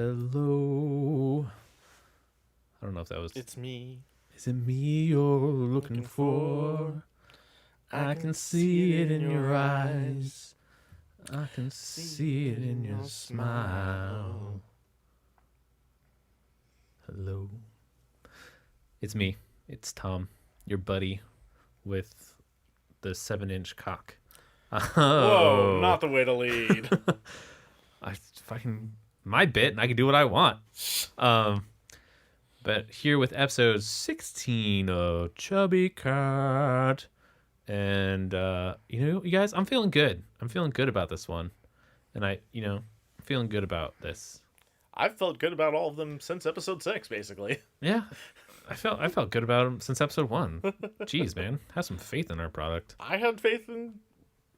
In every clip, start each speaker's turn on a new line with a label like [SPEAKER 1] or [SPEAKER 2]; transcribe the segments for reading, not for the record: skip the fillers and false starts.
[SPEAKER 1] Hello. I don't know if that was...
[SPEAKER 2] It's me.
[SPEAKER 1] Is it me you're looking for? I can see it in your eyes. I can see it in your smile. Hello. It's me. It's Tom, your buddy with the 7-inch cock. Oh.
[SPEAKER 2] Whoa, not the way to lead.
[SPEAKER 1] I fucking... my bit, and I can do what I want. But here with episode 16 of Chubby Cat. And, you guys, I'm feeling good. I'm feeling good about this one. And I'm feeling good about this.
[SPEAKER 2] I've felt good about all of them since episode 6, basically.
[SPEAKER 1] Yeah. I felt good about them since episode 1. Jeez, man. Have some faith in our product.
[SPEAKER 2] I had faith in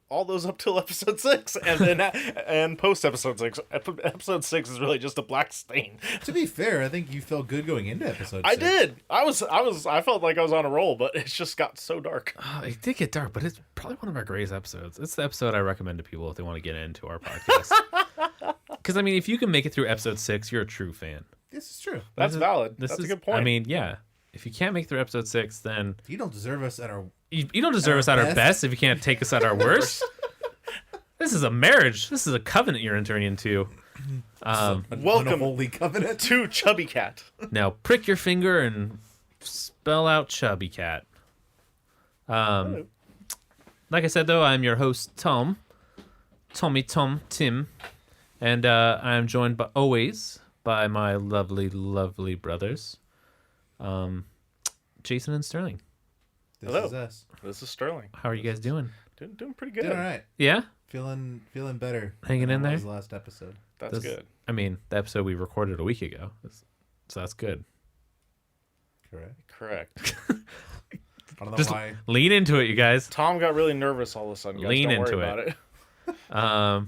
[SPEAKER 2] all those up till episode 6, and then and post episode 6. Episode 6 is really just a black stain.
[SPEAKER 3] To be fair, I think you felt good going into episode 6.
[SPEAKER 2] I did. I felt like I was on a roll, but it just got so dark.
[SPEAKER 1] It did get dark, but it's probably one of our greatest episodes. It's the episode I recommend to people if they want to get into our podcast. Because, I mean, if you can make it through episode 6, you're a true fan.
[SPEAKER 3] This is true.
[SPEAKER 2] That's valid. That's a good point.
[SPEAKER 1] I mean, yeah. If you can't make it through episode 6, then...
[SPEAKER 3] you don't deserve us at our...
[SPEAKER 1] You don't deserve us at our best if you can't take us at our worst. This is a marriage. This is a covenant you're entering into.
[SPEAKER 2] Welcome,
[SPEAKER 3] unholy covenant,
[SPEAKER 2] to Chubby Cat.
[SPEAKER 1] Now prick your finger and spell out Chubby Cat. Like I said, though, I'm your host, Tom. Tim. And I'm joined always by my lovely, lovely brothers, Jason and Sterling.
[SPEAKER 2] Hello.
[SPEAKER 3] Is us.
[SPEAKER 2] This is Sterling.
[SPEAKER 1] How are you guys doing?
[SPEAKER 2] Doing pretty good.
[SPEAKER 3] Doing all right.
[SPEAKER 1] Yeah?
[SPEAKER 3] Feeling better.
[SPEAKER 1] Hanging in there?
[SPEAKER 3] Was the last episode.
[SPEAKER 2] That's good.
[SPEAKER 1] I mean, the episode we recorded a week ago. So that's good.
[SPEAKER 3] Correct. I don't know
[SPEAKER 1] Just
[SPEAKER 3] why.
[SPEAKER 1] lean into it, you guys.
[SPEAKER 2] Tom got really nervous all of a sudden. Guys.
[SPEAKER 1] Lean
[SPEAKER 2] Don't
[SPEAKER 1] into
[SPEAKER 2] worry about it.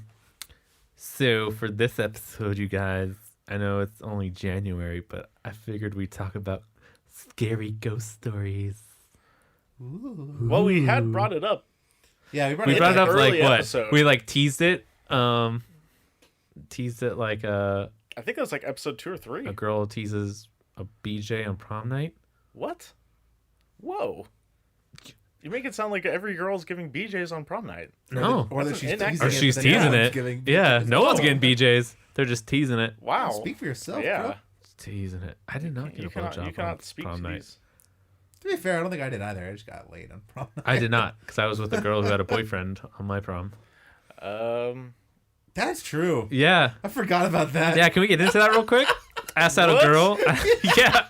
[SPEAKER 1] So for this episode, you guys, I know it's only January, but I figured we'd talk about scary ghost stories.
[SPEAKER 3] Ooh.
[SPEAKER 2] Well, we had brought it up.
[SPEAKER 3] Yeah, we brought
[SPEAKER 1] We
[SPEAKER 3] it
[SPEAKER 1] brought it up
[SPEAKER 2] early
[SPEAKER 1] like what?
[SPEAKER 2] episode.
[SPEAKER 1] We like teased it. Teased it like
[SPEAKER 2] I think it was like episode 2 or 3.
[SPEAKER 1] a girl teases a BJ on prom night.
[SPEAKER 2] What? Whoa. You make it sound like every girl's giving BJs on prom night.
[SPEAKER 1] No.
[SPEAKER 3] Or that
[SPEAKER 2] That's
[SPEAKER 3] she's
[SPEAKER 2] an
[SPEAKER 3] teasing
[SPEAKER 2] inaccurate-
[SPEAKER 1] Or
[SPEAKER 3] it,
[SPEAKER 1] she's
[SPEAKER 3] but
[SPEAKER 1] teasing
[SPEAKER 3] no one's
[SPEAKER 1] it.
[SPEAKER 3] giving
[SPEAKER 1] Yeah,
[SPEAKER 3] BJs.
[SPEAKER 1] no one's getting BJs. They're just teasing it.
[SPEAKER 2] Wow.
[SPEAKER 3] Speak for yourself,
[SPEAKER 2] Yeah.
[SPEAKER 3] bro.
[SPEAKER 1] Just teasing it. I did not get
[SPEAKER 2] You
[SPEAKER 1] a blowjob on
[SPEAKER 2] cannot speak
[SPEAKER 1] prom
[SPEAKER 2] to
[SPEAKER 1] night.
[SPEAKER 2] these.
[SPEAKER 3] To be fair, I don't think I did either. I just got laid on prom night.
[SPEAKER 1] I did not, because I was with a girl who had a boyfriend on my prom.
[SPEAKER 3] That's true.
[SPEAKER 1] Yeah.
[SPEAKER 3] I forgot about that.
[SPEAKER 1] Yeah, can we get into that real quick? Asked out a
[SPEAKER 2] What?
[SPEAKER 1] girl. Yeah.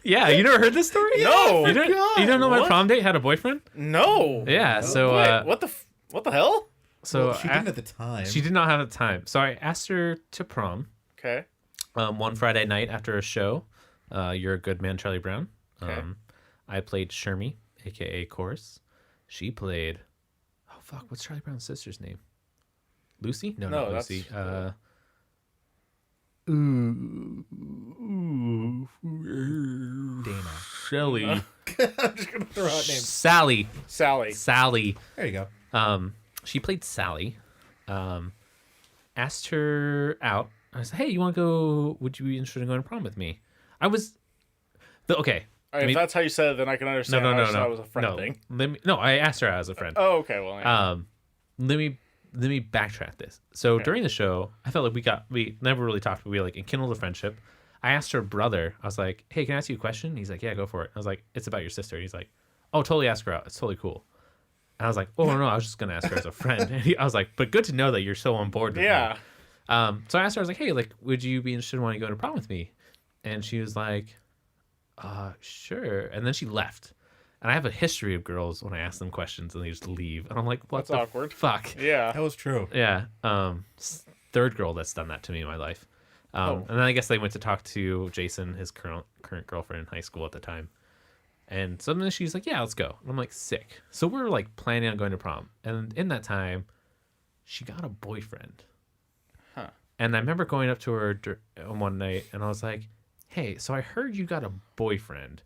[SPEAKER 1] Yeah, you never heard this story?
[SPEAKER 2] No.
[SPEAKER 1] You don't know my
[SPEAKER 2] What?
[SPEAKER 1] prom date had a boyfriend?
[SPEAKER 2] No.
[SPEAKER 1] Yeah, so
[SPEAKER 2] Wait, what the hell?
[SPEAKER 1] so
[SPEAKER 3] Well, she didn't at the time.
[SPEAKER 1] she did not have the time. So I asked her to prom
[SPEAKER 2] Okay.
[SPEAKER 1] one Friday night after a show. You're a Good Man, Charlie Brown.
[SPEAKER 2] Okay.
[SPEAKER 1] I played Shermie, a.k.a. Chorus. She played... oh, fuck. What's Charlie Brown's sister's name? Lucy? No, not
[SPEAKER 2] that's,
[SPEAKER 1] Lucy.
[SPEAKER 3] Dana.
[SPEAKER 1] Shelly.
[SPEAKER 3] I'm just gonna throw out names.
[SPEAKER 1] Sally.
[SPEAKER 2] Sally.
[SPEAKER 3] There you go.
[SPEAKER 1] She played Sally. Asked her out. I said, "Hey, you want to go? Would you be interested in going to prom with me?" I was, okay.
[SPEAKER 2] All right, if that's how you said it, then I can understand.
[SPEAKER 1] No.
[SPEAKER 2] That was a friend thing.
[SPEAKER 1] I asked her out as a friend.
[SPEAKER 2] Oh, okay. Well, yeah.
[SPEAKER 1] Let me backtrack this. So during the show, I felt like we never really talked, but we like enkindled a friendship. I asked her brother. I was like, "Hey, can I ask you a question?" He's like, "Yeah, go for it." I was like, "It's about your sister." And he's like, "Oh, totally, ask her out. It's totally cool." And I was like, "Oh no, I was just gonna ask her as a friend." And I was like, "But good to know that you're so on board with me."
[SPEAKER 2] Yeah.
[SPEAKER 1] So I asked her, I was like, "Hey, like, would you be interested in wanting to go to prom with me?" And she was like, sure. And then she left. And I have a history of girls when I ask them questions and they just leave. And I'm like, what
[SPEAKER 2] That's
[SPEAKER 1] the
[SPEAKER 2] awkward.
[SPEAKER 1] fuck?
[SPEAKER 2] Yeah.
[SPEAKER 3] That was true.
[SPEAKER 1] Yeah. Third girl that's done that to me in my life. And then I guess they went to talk to Jason, his current girlfriend in high school at the time. And suddenly she's like, "Yeah, let's go." And I'm like, sick. So we're like planning on going to prom. And in that time, she got a boyfriend.
[SPEAKER 2] Huh.
[SPEAKER 1] And I remember going up to her one night and I was like, "Hey, so I heard you got a boyfriend.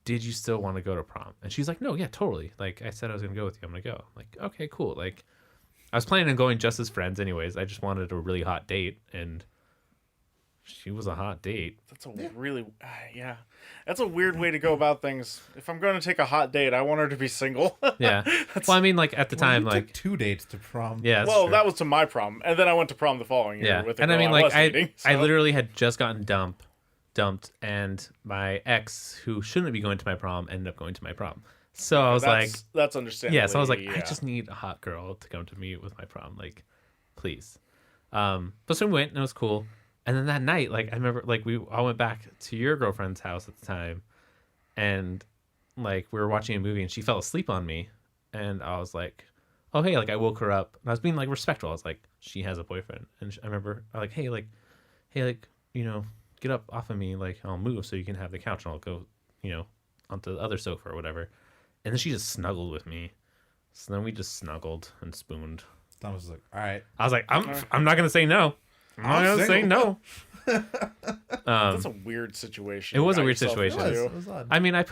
[SPEAKER 1] Did you still want to go to prom?" And she's like, "No, yeah, totally. Like I said I was going to go with you. I'm going to go." I'm like, okay, cool. Like I was planning on going just as friends anyways. I just wanted a really hot date. And she was a hot date.
[SPEAKER 2] That's a really, yeah. That's a weird way to go about things. If I'm going to take a hot date, I want her to be single.
[SPEAKER 1] Yeah. Well, I mean, like at the time,
[SPEAKER 3] you
[SPEAKER 1] like
[SPEAKER 3] took 2 dates to prom.
[SPEAKER 1] yeah. That's
[SPEAKER 2] Well,
[SPEAKER 1] true.
[SPEAKER 2] that was to my prom, and then I went to prom the following year
[SPEAKER 1] yeah.
[SPEAKER 2] with a
[SPEAKER 1] And
[SPEAKER 2] girl
[SPEAKER 1] I mean,
[SPEAKER 2] was
[SPEAKER 1] like
[SPEAKER 2] dating,
[SPEAKER 1] I
[SPEAKER 2] so-
[SPEAKER 1] literally had just gotten dumped, and my ex, who shouldn't be going to my prom, ended up going to my prom. So I was like,
[SPEAKER 2] that's understandable.
[SPEAKER 1] yeah. So I was like, I just need a hot girl to come to me with my prom, like, please. But so we went, and it was cool. And then that night, like I remember, like we all went back to your girlfriend's house at the time, and like we were watching a movie, and she fell asleep on me, and I was like, oh hey, like I woke her up, and I was being like respectful. I was like, she has a boyfriend, and I remember I like, hey, you know, get up off of me, like I'll move so you can have the couch, and I'll go, you know, onto the other sofa or whatever. And then she just snuggled with me, so then we just snuggled and spooned.
[SPEAKER 3] Thomas was like, all right.
[SPEAKER 1] I was like, I'm not gonna say no. I'm not gonna say no.
[SPEAKER 2] That's a weird situation.
[SPEAKER 1] It was
[SPEAKER 2] you
[SPEAKER 1] a
[SPEAKER 2] got
[SPEAKER 1] weird
[SPEAKER 2] yourself
[SPEAKER 1] situation.
[SPEAKER 2] into.
[SPEAKER 3] It was odd.
[SPEAKER 1] I mean, I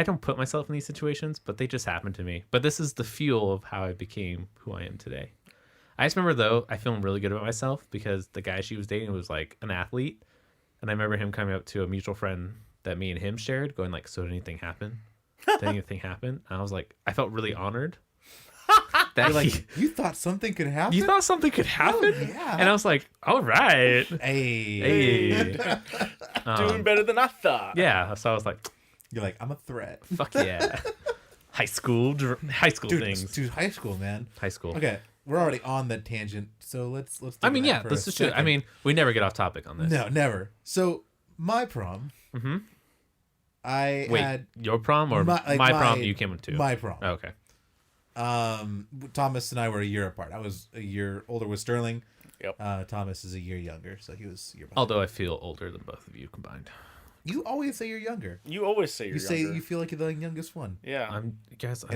[SPEAKER 1] don't put myself in these situations, but they just happen to me. But this is the fuel of how I became who I am today. I just remember though, I feel really good about myself because the guy she was dating was like an athlete, and I remember him coming up to a mutual friend that me and him shared, going like, "So did anything happen? Did anything happen?" And I was like, I felt really honored. That
[SPEAKER 3] You're like, you thought something could happen?
[SPEAKER 1] you thought something could happen?
[SPEAKER 3] yeah.
[SPEAKER 1] And I was like, all right.
[SPEAKER 3] Hey.
[SPEAKER 1] Hey.
[SPEAKER 2] Doing better than I thought.
[SPEAKER 1] Yeah. So I was like,
[SPEAKER 3] You're like, I'm a threat.
[SPEAKER 1] fuck yeah. High school things.
[SPEAKER 3] Dude, high school, man.
[SPEAKER 1] High school.
[SPEAKER 3] Okay, we're already on the tangent, so let's. Think
[SPEAKER 1] I mean,
[SPEAKER 3] of that
[SPEAKER 1] yeah,
[SPEAKER 3] for
[SPEAKER 1] this
[SPEAKER 3] a
[SPEAKER 1] is true. I
[SPEAKER 3] second.
[SPEAKER 1] mean, we never get off topic on this.
[SPEAKER 3] No, never. So my prom.
[SPEAKER 1] Mm-hmm.
[SPEAKER 3] I
[SPEAKER 1] Wait,
[SPEAKER 3] had
[SPEAKER 1] your prom or my prom you came to?
[SPEAKER 3] my prom.
[SPEAKER 1] Oh, okay.
[SPEAKER 3] Thomas and I were a year apart. I was a year older with Sterling.
[SPEAKER 2] Yep.
[SPEAKER 3] Thomas is a year younger, so he was a year behind.
[SPEAKER 1] Although I feel older than both of you combined.
[SPEAKER 3] You always say you're younger.
[SPEAKER 2] You always say you're
[SPEAKER 3] You say
[SPEAKER 2] younger.
[SPEAKER 3] you feel like you're the youngest one.
[SPEAKER 2] Yeah.
[SPEAKER 3] I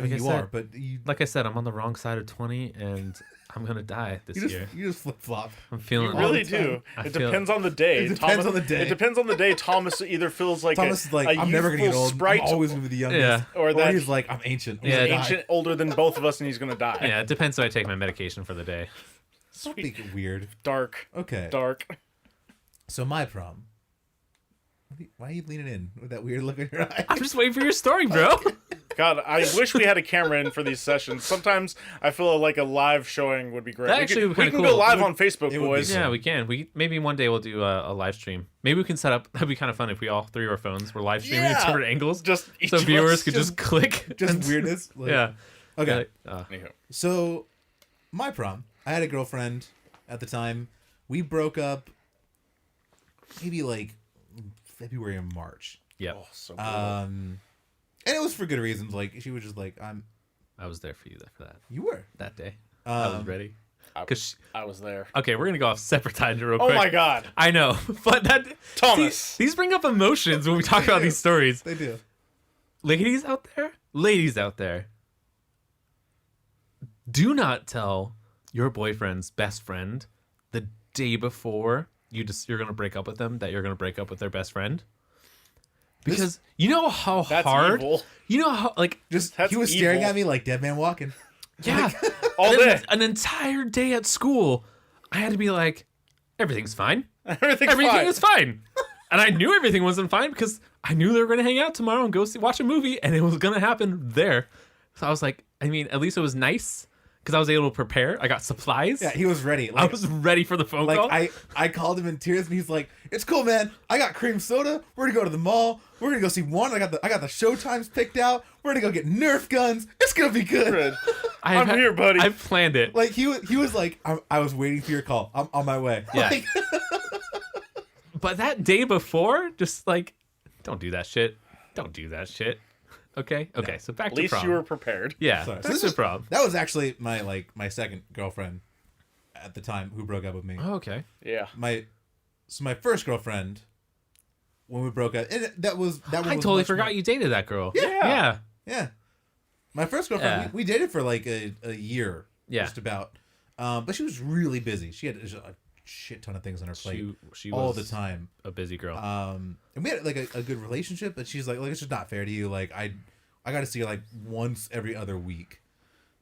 [SPEAKER 3] mean, you are, but you
[SPEAKER 1] like I said, I'm on the wrong side of 20, and I'm gonna die this year.
[SPEAKER 3] you just flip flop.
[SPEAKER 1] I'm feeling.
[SPEAKER 2] You really
[SPEAKER 3] the time.
[SPEAKER 2] do.
[SPEAKER 1] I
[SPEAKER 2] It
[SPEAKER 1] feel-
[SPEAKER 2] depends on the day.
[SPEAKER 3] It depends on the day.
[SPEAKER 2] It depends on the day. Thomas either feels like
[SPEAKER 3] Thomas is like, I'm never gonna get
[SPEAKER 2] youthful
[SPEAKER 3] old.
[SPEAKER 2] Sprite,
[SPEAKER 3] I'm always gonna be the youngest.
[SPEAKER 1] Yeah.
[SPEAKER 2] or that
[SPEAKER 3] he's like, I'm ancient. I'm
[SPEAKER 1] Yeah,
[SPEAKER 3] gonna die.
[SPEAKER 2] ancient, older than both of us, and he's gonna die.
[SPEAKER 1] Yeah, it depends. If I take my medication for the day.
[SPEAKER 3] Don't make it weird.
[SPEAKER 2] Dark.
[SPEAKER 3] Okay.
[SPEAKER 2] Dark.
[SPEAKER 3] So my prom. Why are you leaning in with that weird look in your eye?
[SPEAKER 1] I'm just waiting for your story, bro.
[SPEAKER 2] God, I wish we had a camera in for these sessions. Sometimes I feel like a live showing would be great.
[SPEAKER 1] That actually would be
[SPEAKER 2] we
[SPEAKER 1] kinda
[SPEAKER 2] can
[SPEAKER 1] cool.
[SPEAKER 2] go live
[SPEAKER 3] It would-
[SPEAKER 2] on Facebook,
[SPEAKER 3] it would be
[SPEAKER 2] boys.
[SPEAKER 3] good.
[SPEAKER 1] Yeah, we can. Maybe one day we'll do a live stream. Maybe we can set up. That'd be kind of fun if we all three of our phones were live streaming at
[SPEAKER 2] Yeah.
[SPEAKER 1] different angles,
[SPEAKER 2] Just each
[SPEAKER 1] so
[SPEAKER 2] of
[SPEAKER 1] viewers
[SPEAKER 2] us
[SPEAKER 1] could just click.
[SPEAKER 3] Just
[SPEAKER 1] and-
[SPEAKER 3] weirdness. Like-
[SPEAKER 1] Yeah.
[SPEAKER 3] Okay.
[SPEAKER 2] Anywho.
[SPEAKER 3] So, my prom. I had a girlfriend at the time. We broke up maybe like February or March.
[SPEAKER 1] Yeah.
[SPEAKER 2] Oh, so cool.
[SPEAKER 3] And it was for good reasons. Like she was just like,
[SPEAKER 1] I was there for you for that
[SPEAKER 3] You were.
[SPEAKER 1] that day. I was
[SPEAKER 3] Um,
[SPEAKER 1] ready.
[SPEAKER 2] I,
[SPEAKER 1] 'Cause
[SPEAKER 2] I was there.
[SPEAKER 1] okay, we're gonna go off separate tangent real
[SPEAKER 2] Oh
[SPEAKER 1] quick.
[SPEAKER 2] my God.
[SPEAKER 1] I know, but that
[SPEAKER 2] Thomas.
[SPEAKER 1] see, these bring up emotions when we talk about these stories.
[SPEAKER 3] They do.
[SPEAKER 1] Ladies out there, do not tell your boyfriend's best friend the day before you're gonna break up with them that you're gonna break up with their best friend. Because you know how
[SPEAKER 2] That's
[SPEAKER 1] hard,
[SPEAKER 2] evil.
[SPEAKER 1] you know how like
[SPEAKER 3] Just
[SPEAKER 2] That's
[SPEAKER 3] he was staring
[SPEAKER 2] evil.
[SPEAKER 3] at me like dead man walking.
[SPEAKER 1] yeah,
[SPEAKER 2] All
[SPEAKER 1] an-
[SPEAKER 2] day.
[SPEAKER 1] an entire day at school, I had to be like, everything's fine.
[SPEAKER 2] Everything's
[SPEAKER 1] Everything
[SPEAKER 2] fine.
[SPEAKER 1] is fine. And I knew everything wasn't fine because I knew they were going to hang out tomorrow and go watch a movie, and it was going to happen there. So I was like, I mean, at least it was nice because I was able to prepare. I got supplies.
[SPEAKER 3] Yeah, he was ready.
[SPEAKER 1] I was ready for the phone
[SPEAKER 3] like
[SPEAKER 1] call.
[SPEAKER 3] I called him in tears, and he's like, "It's cool, man. I got cream soda. We're gonna go to the mall. We're gonna go see one. I got the show times picked out. We're gonna go get Nerf guns. It's gonna be good."
[SPEAKER 2] Fred,
[SPEAKER 1] I'm
[SPEAKER 2] I'm here, buddy.
[SPEAKER 1] I've planned it.
[SPEAKER 3] Like he was like, I was waiting for your call. I'm on my way.
[SPEAKER 1] Yeah.
[SPEAKER 3] Like,
[SPEAKER 1] But that day before, just like, don't do that shit. Don't do that shit. Okay? Okay, so back
[SPEAKER 2] At
[SPEAKER 1] to
[SPEAKER 2] least
[SPEAKER 1] prom.
[SPEAKER 2] you were prepared.
[SPEAKER 1] Yeah,
[SPEAKER 3] Sorry. So
[SPEAKER 1] back
[SPEAKER 3] this
[SPEAKER 1] to
[SPEAKER 3] is-
[SPEAKER 1] prom.
[SPEAKER 3] that was actually my second girlfriend at the time who broke up with me.
[SPEAKER 1] Oh, okay.
[SPEAKER 2] Yeah.
[SPEAKER 3] My first girlfriend when we broke up, and that one
[SPEAKER 1] I
[SPEAKER 3] was
[SPEAKER 1] totally
[SPEAKER 3] much
[SPEAKER 1] forgot
[SPEAKER 3] more-
[SPEAKER 1] you dated that girl.
[SPEAKER 2] Yeah.
[SPEAKER 3] Yeah. My first girlfriend,
[SPEAKER 1] Yeah.
[SPEAKER 3] we dated for like a year,
[SPEAKER 1] Yeah.
[SPEAKER 3] just about. But she was really busy. She had a shit ton of things on her plate
[SPEAKER 1] She
[SPEAKER 3] all
[SPEAKER 1] was
[SPEAKER 3] the time.
[SPEAKER 1] a busy girl.
[SPEAKER 3] And we had like a good relationship, but she's like it's just not fair to you. Like I got to see her like once every other week,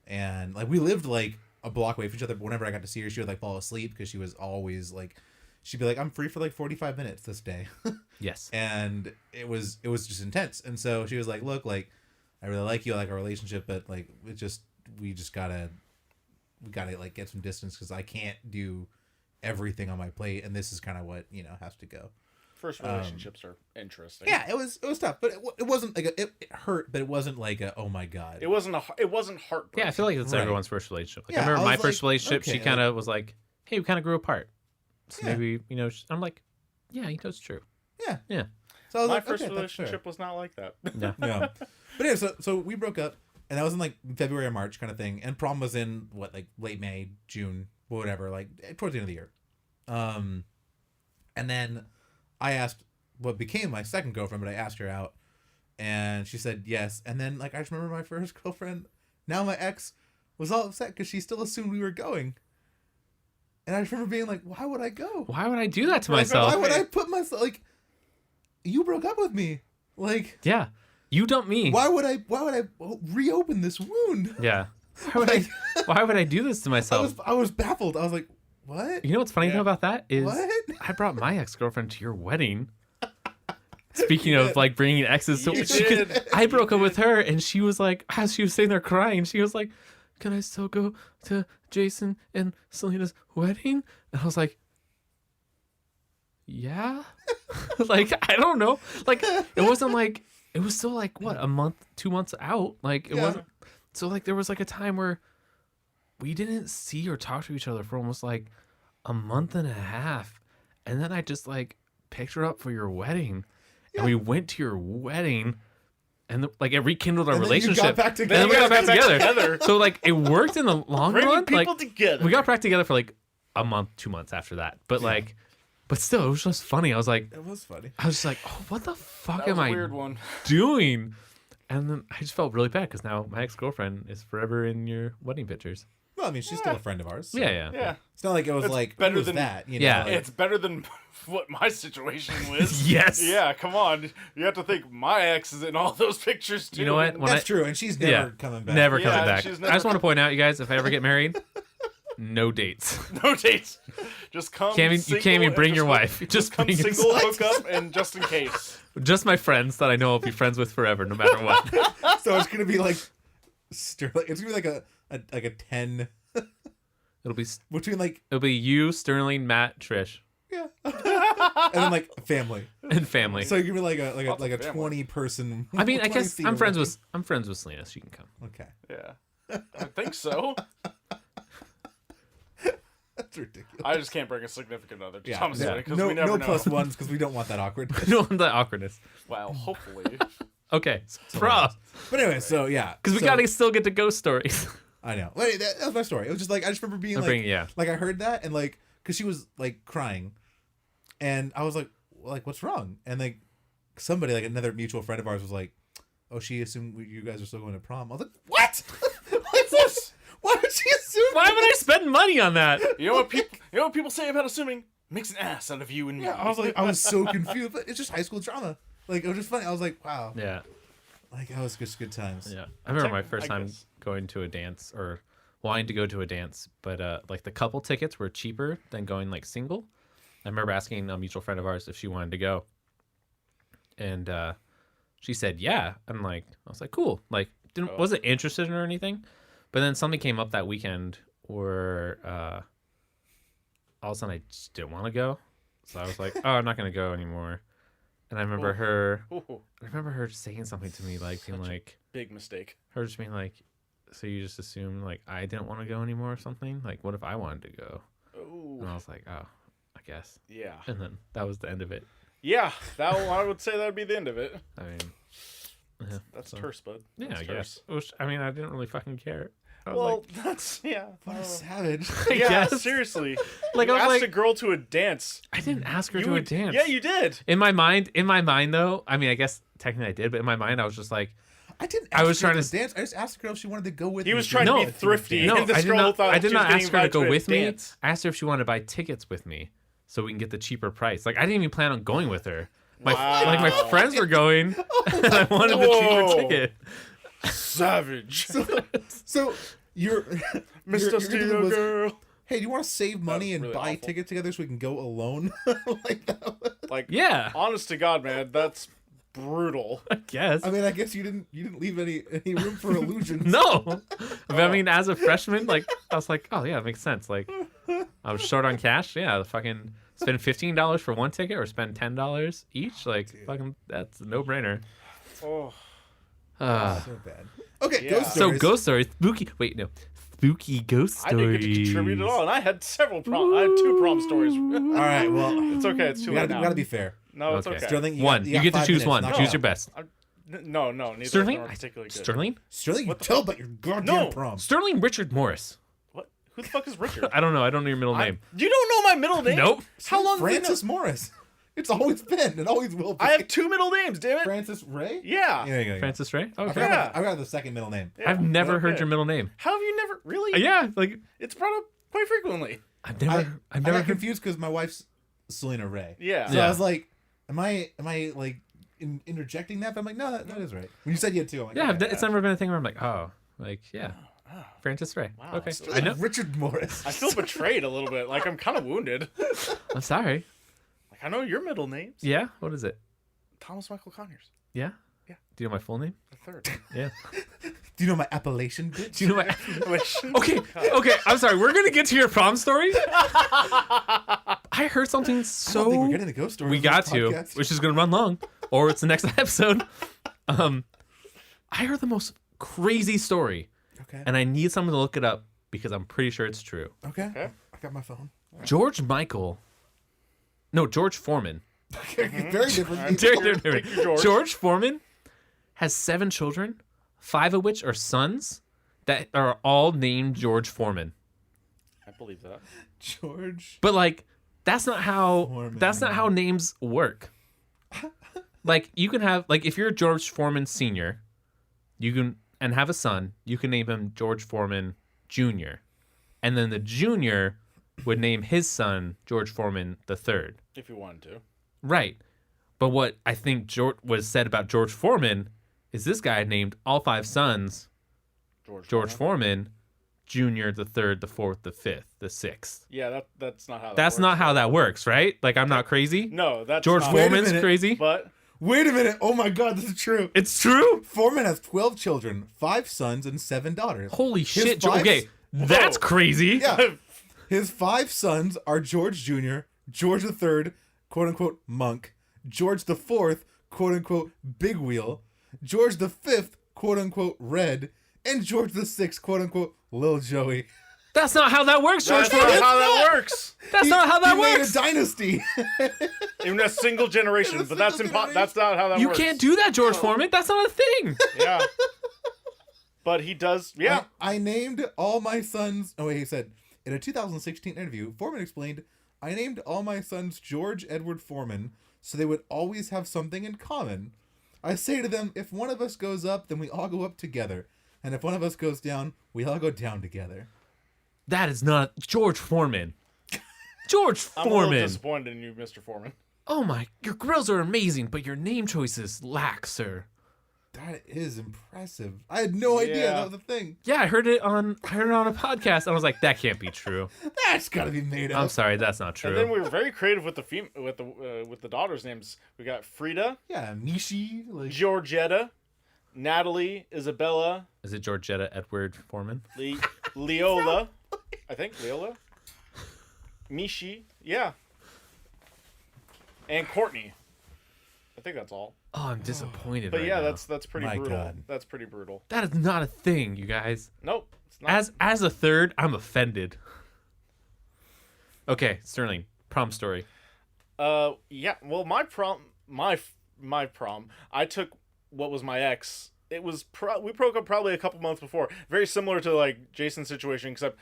[SPEAKER 3] and like we lived like a block away from each other. But whenever I got to see her, she would like fall asleep because she was always like she'd be like, I'm free for like 45 minutes this day.
[SPEAKER 1] Yes.
[SPEAKER 3] And it was just intense. And so she was like, look, like, I really like you, I like our relationship, but like, we gotta like get some distance because I can't do everything on my plate, and this is kind of what has to go.
[SPEAKER 2] First relationships are interesting.
[SPEAKER 3] Yeah, it was tough, but it wasn't like it hurt, but it wasn't like a oh my god.
[SPEAKER 2] It wasn't heartbreaking.
[SPEAKER 1] Yeah, I feel like it's
[SPEAKER 3] Right.
[SPEAKER 1] everyone's first relationship. Like,
[SPEAKER 3] Yeah,
[SPEAKER 1] I remember
[SPEAKER 3] I
[SPEAKER 1] my
[SPEAKER 3] was
[SPEAKER 1] first
[SPEAKER 3] like,
[SPEAKER 1] relationship.
[SPEAKER 3] okay,
[SPEAKER 1] She kind of was like, "Hey, we kind of grew apart." So
[SPEAKER 3] Yeah.
[SPEAKER 1] maybe I'm like, "Yeah, it's true."
[SPEAKER 3] Yeah.
[SPEAKER 1] Yeah.
[SPEAKER 3] So I was
[SPEAKER 2] My
[SPEAKER 3] like,
[SPEAKER 2] first
[SPEAKER 3] okay, that's fair.
[SPEAKER 2] relationship was not like that.
[SPEAKER 1] Yeah.
[SPEAKER 3] No. But anyway, so we broke up, and that was in like February or March kind of thing, and prom was in like late May, June, whatever, like towards the end of the year. And then I asked what became my second girlfriend, but I asked her out, and she said yes. And then like I just remember my first girlfriend, now my ex, was all upset because she still assumed we were going. And I just remember being like, why would I go?
[SPEAKER 1] Why would I do that to myself?
[SPEAKER 3] Why would I put myself like? You broke up with me, like.
[SPEAKER 1] Yeah, you dumped me.
[SPEAKER 3] Why would I reopen this wound?
[SPEAKER 1] Yeah. Why would I do this to myself?
[SPEAKER 3] I was baffled. I was like, what?
[SPEAKER 1] You know what's funny though about that is
[SPEAKER 3] What?
[SPEAKER 1] I brought my ex-girlfriend to your wedding. Speaking of like bringing exes,
[SPEAKER 2] You did.
[SPEAKER 1] I broke up with her, and she was like, as she was sitting there crying, she was like, "Can I still go to Jason and Selena's wedding?" And I was like, "Yeah." Like, I don't know. Like, it wasn't like, it was still like what, a month, 2 months out. Like, it
[SPEAKER 3] Yeah.
[SPEAKER 1] wasn't. So like there was like a time where we didn't see or talk to each other for almost like a month and a half, and then I just like picked her up for your wedding, and we went to your wedding, and like it rekindled our
[SPEAKER 3] And then you
[SPEAKER 1] relationship.
[SPEAKER 3] got back
[SPEAKER 1] And
[SPEAKER 3] together.
[SPEAKER 1] then we got back
[SPEAKER 2] Back
[SPEAKER 1] together.
[SPEAKER 2] together.
[SPEAKER 1] So like it worked in the long
[SPEAKER 2] Bringing
[SPEAKER 1] run.
[SPEAKER 2] people
[SPEAKER 1] Like
[SPEAKER 2] together.
[SPEAKER 1] we got back together for like a month, 2 months after that. But like, but still, it was just funny. I was like,
[SPEAKER 3] It was funny.
[SPEAKER 1] I was just like, oh, what the fuck
[SPEAKER 2] That was
[SPEAKER 1] am
[SPEAKER 2] a
[SPEAKER 1] I
[SPEAKER 2] weird one.
[SPEAKER 1] doing? And then I just felt really bad because now my ex-girlfriend is forever in your wedding pictures.
[SPEAKER 3] Well, I mean, she's still a friend of ours. so
[SPEAKER 1] Yeah.
[SPEAKER 2] Yeah.
[SPEAKER 3] It's not like it was
[SPEAKER 2] It's
[SPEAKER 3] like
[SPEAKER 2] better
[SPEAKER 3] who was
[SPEAKER 2] than-
[SPEAKER 3] that. You
[SPEAKER 1] Yeah.
[SPEAKER 3] know, like-
[SPEAKER 2] It's better than what my situation was.
[SPEAKER 1] Yes.
[SPEAKER 2] Yeah, come on. You have to think my ex is in all those pictures too.
[SPEAKER 1] You know what? When
[SPEAKER 3] that's
[SPEAKER 1] I-
[SPEAKER 3] true, and she's never coming back.
[SPEAKER 1] Never
[SPEAKER 2] Yeah,
[SPEAKER 1] coming back.
[SPEAKER 2] she's
[SPEAKER 1] I
[SPEAKER 2] never
[SPEAKER 1] just want to point out, you guys, if I ever get married, no dates.
[SPEAKER 2] No dates. Just come.
[SPEAKER 1] You can't even
[SPEAKER 2] and
[SPEAKER 1] bring
[SPEAKER 2] just
[SPEAKER 1] your
[SPEAKER 2] hook-
[SPEAKER 1] wife.
[SPEAKER 2] Just come
[SPEAKER 1] bring your-
[SPEAKER 2] single, hook up, and just in case.
[SPEAKER 1] Just my friends that I know I'll be friends with forever, no matter what.
[SPEAKER 3] So it's gonna be like Sterling. It's gonna be like a 10
[SPEAKER 1] It'll be
[SPEAKER 3] between like
[SPEAKER 1] you, Sterling, Matt, Trish,
[SPEAKER 3] yeah, and then like family.
[SPEAKER 1] and family.
[SPEAKER 3] So you can be like a
[SPEAKER 2] Lots of family.
[SPEAKER 3] 20 person.
[SPEAKER 1] I mean, I guess
[SPEAKER 3] 20
[SPEAKER 1] I'm friends
[SPEAKER 3] wedding.
[SPEAKER 1] with Selena. She can come.
[SPEAKER 3] Okay,
[SPEAKER 2] Yeah. I think so.
[SPEAKER 3] that's ridiculous.
[SPEAKER 2] I just can't bring a significant other to
[SPEAKER 3] Yeah,
[SPEAKER 2] Thomas
[SPEAKER 3] yeah.
[SPEAKER 2] because
[SPEAKER 3] No,
[SPEAKER 2] we never
[SPEAKER 3] no
[SPEAKER 2] know.
[SPEAKER 3] plus ones because we don't want that awkward.
[SPEAKER 1] I don't want that awkwardness.
[SPEAKER 2] Well, hopefully.
[SPEAKER 1] Okay, bro.
[SPEAKER 3] But anyway, so yeah,
[SPEAKER 1] Because we
[SPEAKER 3] so-
[SPEAKER 1] gotta still get to ghost stories.
[SPEAKER 3] I know. Wait, that was my story. It was just like I just remember being like,
[SPEAKER 1] yeah.
[SPEAKER 3] like I heard that and like because she was like crying, and I was like, what's wrong? And like somebody like another mutual friend of ours was like, oh, she assumed you guys are still going to prom. I was like, what? Why would she assume?
[SPEAKER 1] Why would I spend money on that?
[SPEAKER 2] You know what people say about assuming? Makes an ass out of you and me.
[SPEAKER 3] Yeah, I was so confused, but it's just high school drama. Like it was just funny. I was like, wow,
[SPEAKER 1] Yeah.
[SPEAKER 3] like that was just good times.
[SPEAKER 1] Yeah. I remember my first
[SPEAKER 2] I
[SPEAKER 1] time
[SPEAKER 2] guess.
[SPEAKER 1] going to a dance or wanting to go to a dance, but like the couple tickets were cheaper than going like single. I remember asking a mutual friend of ours if she wanted to go. And she said, yeah. I was like, cool. Like wasn't interested in her or anything. But then something came up that weekend where all of a sudden I just didn't want to go. So I was like, oh, I'm not going to go anymore. And I remember her saying something to me, like being like,
[SPEAKER 2] Big mistake.
[SPEAKER 1] her just being like, so you just assumed like I didn't want to go anymore or something? Like, what if I wanted to go? And I
[SPEAKER 2] Oh,
[SPEAKER 1] was like, oh, I guess.
[SPEAKER 2] yeah.
[SPEAKER 1] And then that was the end of it.
[SPEAKER 2] Yeah, I would say that would be the end of it.
[SPEAKER 1] I mean, yeah,
[SPEAKER 2] That's
[SPEAKER 1] so-
[SPEAKER 2] terse, bud.
[SPEAKER 1] Yeah,
[SPEAKER 2] That's
[SPEAKER 1] I guess.
[SPEAKER 2] terse.
[SPEAKER 1] I mean, I didn't really fucking care. I was
[SPEAKER 2] Well, that's, yeah.
[SPEAKER 3] What a savage.
[SPEAKER 1] I
[SPEAKER 2] Yeah,
[SPEAKER 1] guess.
[SPEAKER 2] seriously.
[SPEAKER 1] Like,
[SPEAKER 2] You
[SPEAKER 1] I was
[SPEAKER 2] asked
[SPEAKER 1] like,
[SPEAKER 2] a girl to a dance.
[SPEAKER 1] I didn't ask her
[SPEAKER 2] You
[SPEAKER 1] to a
[SPEAKER 2] would-
[SPEAKER 1] dance.
[SPEAKER 2] Yeah, you did.
[SPEAKER 1] In my mind though, I mean, I guess technically I did, but in my mind I was just like,
[SPEAKER 3] I didn't.
[SPEAKER 1] I
[SPEAKER 3] Ask
[SPEAKER 1] was
[SPEAKER 3] her
[SPEAKER 1] trying to-
[SPEAKER 3] dance. I just asked the girl if she wanted to go with me.
[SPEAKER 2] He was trying to
[SPEAKER 1] No.
[SPEAKER 2] be thrifty.
[SPEAKER 1] no,
[SPEAKER 2] and this
[SPEAKER 1] I did
[SPEAKER 2] girl
[SPEAKER 1] not.
[SPEAKER 2] thought
[SPEAKER 1] I did
[SPEAKER 2] she was
[SPEAKER 1] not
[SPEAKER 2] getting
[SPEAKER 1] ask her to
[SPEAKER 2] invited
[SPEAKER 1] go
[SPEAKER 2] a
[SPEAKER 1] with me.
[SPEAKER 2] dance.
[SPEAKER 1] I asked her if she wanted to buy tickets with me, so we can get the cheaper price. Like I didn't even plan on going with her. My
[SPEAKER 2] Wow.
[SPEAKER 1] friends were going, and I wanted the
[SPEAKER 2] Whoa.
[SPEAKER 1] cheaper ticket.
[SPEAKER 2] Savage.
[SPEAKER 3] So you're
[SPEAKER 2] Mr.
[SPEAKER 3] your
[SPEAKER 2] Steel
[SPEAKER 3] dude was,
[SPEAKER 2] Girl.
[SPEAKER 3] hey, do you want to save money and
[SPEAKER 2] really
[SPEAKER 3] buy
[SPEAKER 2] awful.
[SPEAKER 3] tickets together so we can go alone? Like that.
[SPEAKER 2] Like,
[SPEAKER 1] Yeah.
[SPEAKER 2] honest to God, man, that's brutal.
[SPEAKER 1] I guess.
[SPEAKER 3] I mean, I guess you didn't leave any room for illusions.
[SPEAKER 1] No. But I mean, as a freshman, like, I was like, oh, yeah, it makes sense. Like, I was short on cash. Yeah, fucking spend $15 for one ticket or spend $10 each. Like, fucking, that's a no-brainer.
[SPEAKER 2] Oh,
[SPEAKER 3] So bad. Okay,
[SPEAKER 2] Yeah.
[SPEAKER 3] ghost
[SPEAKER 1] So,
[SPEAKER 3] stories.
[SPEAKER 1] ghost stories. Spooky. Wait, no. Spooky ghost
[SPEAKER 2] I
[SPEAKER 1] stories.
[SPEAKER 2] didn't get to contribute at all, and I had I had 2 prom stories.
[SPEAKER 3] All right, well,
[SPEAKER 2] It's okay. It's too
[SPEAKER 3] we
[SPEAKER 2] late now.
[SPEAKER 3] gotta be fair.
[SPEAKER 2] No, it's
[SPEAKER 1] Okay.
[SPEAKER 2] okay.
[SPEAKER 3] Sterling,
[SPEAKER 1] One.
[SPEAKER 3] you
[SPEAKER 1] You
[SPEAKER 3] got
[SPEAKER 1] get to
[SPEAKER 3] 5
[SPEAKER 1] choose
[SPEAKER 3] minutes,
[SPEAKER 1] one.
[SPEAKER 3] knock it
[SPEAKER 1] Choose
[SPEAKER 3] out.
[SPEAKER 1] your best.
[SPEAKER 2] No, neither
[SPEAKER 1] Sterling?
[SPEAKER 2] of them are particularly good.
[SPEAKER 1] Sterling?
[SPEAKER 3] Sterling, you
[SPEAKER 2] What the
[SPEAKER 3] tell about your goddamn
[SPEAKER 2] No.
[SPEAKER 3] prom.
[SPEAKER 1] Sterling Richard Morris.
[SPEAKER 2] What? Who the fuck is Richard?
[SPEAKER 1] I don't know. I don't know your middle name.
[SPEAKER 2] You don't know my middle name?
[SPEAKER 1] Nope.
[SPEAKER 2] How long?
[SPEAKER 3] Francis Morris. It's always been. It always will be.
[SPEAKER 2] I have 2 middle names. Damn it.
[SPEAKER 3] Francis Ray.
[SPEAKER 2] Yeah.
[SPEAKER 3] Yeah.
[SPEAKER 1] Francis Ray?
[SPEAKER 3] I
[SPEAKER 1] Okay.
[SPEAKER 3] forgot,
[SPEAKER 2] Yeah.
[SPEAKER 3] I forgot the second middle name.
[SPEAKER 2] Yeah,
[SPEAKER 1] I've never heard
[SPEAKER 2] okay.
[SPEAKER 1] your middle name.
[SPEAKER 2] How have you never really?
[SPEAKER 1] Yeah, like
[SPEAKER 2] It's brought up quite frequently.
[SPEAKER 1] I've
[SPEAKER 3] I
[SPEAKER 1] never
[SPEAKER 3] got
[SPEAKER 1] heard.
[SPEAKER 3] confused because my wife's Selena Ray.
[SPEAKER 2] Yeah.
[SPEAKER 3] So
[SPEAKER 1] Yeah.
[SPEAKER 3] I was like, am I like interjecting that? But I'm like, no, that is right. When you said you had 2, I'm like,
[SPEAKER 1] Yeah,
[SPEAKER 3] okay.
[SPEAKER 1] it's never been a thing where I'm like, oh, like yeah, Francis Ray.
[SPEAKER 2] Wow.
[SPEAKER 1] Okay,
[SPEAKER 2] So
[SPEAKER 1] I know.
[SPEAKER 3] Richard Morris.
[SPEAKER 2] I feel betrayed a little bit. Like I'm kind of wounded.
[SPEAKER 1] I'm sorry.
[SPEAKER 2] Like I know your middle names.
[SPEAKER 1] Yeah, what is it?
[SPEAKER 2] Thomas Michael Conyers,
[SPEAKER 1] Yeah.
[SPEAKER 2] Yeah.
[SPEAKER 1] Do you know my full name?
[SPEAKER 2] the third.
[SPEAKER 1] Yeah.
[SPEAKER 3] Do you know my appellation, bitch?
[SPEAKER 1] Do you know my?
[SPEAKER 2] Which-
[SPEAKER 1] Okay. I'm sorry. We're gonna get to your prom story. I heard something
[SPEAKER 3] I don't
[SPEAKER 1] so.
[SPEAKER 3] think we're getting the ghost story.
[SPEAKER 1] We
[SPEAKER 3] on this
[SPEAKER 1] got to,
[SPEAKER 3] podcast.
[SPEAKER 1] which is gonna run long, or it's the next episode. I heard the most crazy story,
[SPEAKER 3] Okay.
[SPEAKER 1] and I need someone to look it up because I'm pretty sure it's true.
[SPEAKER 3] Okay.
[SPEAKER 2] Okay.
[SPEAKER 3] I got my phone.
[SPEAKER 1] George Foreman.
[SPEAKER 3] Very different.
[SPEAKER 2] Thank you, George.
[SPEAKER 1] George Foreman has 7 children, 5 of which are sons that are all named George Foreman.
[SPEAKER 2] I believe that.
[SPEAKER 3] George.
[SPEAKER 1] But like that's not how
[SPEAKER 3] Foreman.
[SPEAKER 1] names work. Like you can have like if you're George Foreman Sr., you can and have a son, you can name him George Foreman Jr. And then the junior would name his son George Foreman III.
[SPEAKER 2] If you wanted to.
[SPEAKER 1] Right. But what I think was said about George Foreman is this guy named all 5 sons George Foreman, Jr., the 3rd, the 4th, the 5th, the 6th.
[SPEAKER 2] Yeah, that's not how. That
[SPEAKER 1] That's
[SPEAKER 2] works.
[SPEAKER 1] not how that works, right? Like I'm not crazy.
[SPEAKER 2] No, that's
[SPEAKER 1] George
[SPEAKER 2] not,
[SPEAKER 3] Wait a
[SPEAKER 1] Foreman's
[SPEAKER 3] minute.
[SPEAKER 1] crazy.
[SPEAKER 2] But
[SPEAKER 3] Wait a minute. Oh my God, this is true.
[SPEAKER 1] It's true.
[SPEAKER 3] Foreman has 12 children, 5 sons, and 7 daughters.
[SPEAKER 1] Holy shit.
[SPEAKER 3] five-
[SPEAKER 1] Okay, that's crazy.
[SPEAKER 3] Yeah. His 5 sons are George Jr., George III, quote unquote, monk, George IV, quote unquote, big wheel, George V, quote unquote, red, and George VI, quote unquote, Lil Joey.
[SPEAKER 1] That's not how that works, George
[SPEAKER 2] that's not
[SPEAKER 1] Foreman.
[SPEAKER 2] how that works.
[SPEAKER 1] That's not how that
[SPEAKER 3] he made
[SPEAKER 1] works.
[SPEAKER 3] a dynasty.
[SPEAKER 2] In a single generation,
[SPEAKER 3] In a
[SPEAKER 2] but that's
[SPEAKER 3] single generation.
[SPEAKER 2] That's not how that
[SPEAKER 1] You
[SPEAKER 2] works.
[SPEAKER 1] can't do that, George Foreman. That's not a thing.
[SPEAKER 2] Yeah. But he does. Yeah.
[SPEAKER 3] I named all my sons. Oh, wait, he said, in a 2016 interview, Foreman explained, I named all my sons George Edward Foreman so they would always have something in common. I say to them, if one of us goes up, then we all go up together. And if one of us goes down, we all go down together.
[SPEAKER 1] That is not George Foreman. George
[SPEAKER 2] I'm a little
[SPEAKER 1] Foreman.
[SPEAKER 2] disappointed in you, Mr. Foreman.
[SPEAKER 1] Oh my, your grills are amazing, but your name choices lack, sir.
[SPEAKER 3] That is impressive. I had no idea
[SPEAKER 2] Yeah.
[SPEAKER 3] that was a thing.
[SPEAKER 1] Yeah, I heard it on a podcast. And I was like, that can't be true.
[SPEAKER 3] That's got to be made
[SPEAKER 1] I'm
[SPEAKER 3] up.
[SPEAKER 1] sorry, that's not true.
[SPEAKER 2] And then we were very creative with the daughters' names. We got Frida,
[SPEAKER 3] Yeah, Mishi. Like,
[SPEAKER 2] Georgetta, Natalie, Isabella,
[SPEAKER 1] Is it Georgetta Edward Foreman?
[SPEAKER 2] Leola. I think Leola. Mishi. Yeah. And Courtney. I think that's all.
[SPEAKER 1] Oh, I'm disappointed.
[SPEAKER 2] But
[SPEAKER 1] right
[SPEAKER 2] yeah,
[SPEAKER 1] now.
[SPEAKER 2] that's pretty
[SPEAKER 3] My
[SPEAKER 2] brutal.
[SPEAKER 3] God.
[SPEAKER 2] That's pretty brutal.
[SPEAKER 1] That is not a thing, you guys.
[SPEAKER 2] Nope. It's not.
[SPEAKER 1] As a third, I'm offended. Okay, Sterling, prom story.
[SPEAKER 2] Yeah. Well, my prom. I took what was my ex. It was we broke up probably a couple months before. Very similar to like Jason's situation, except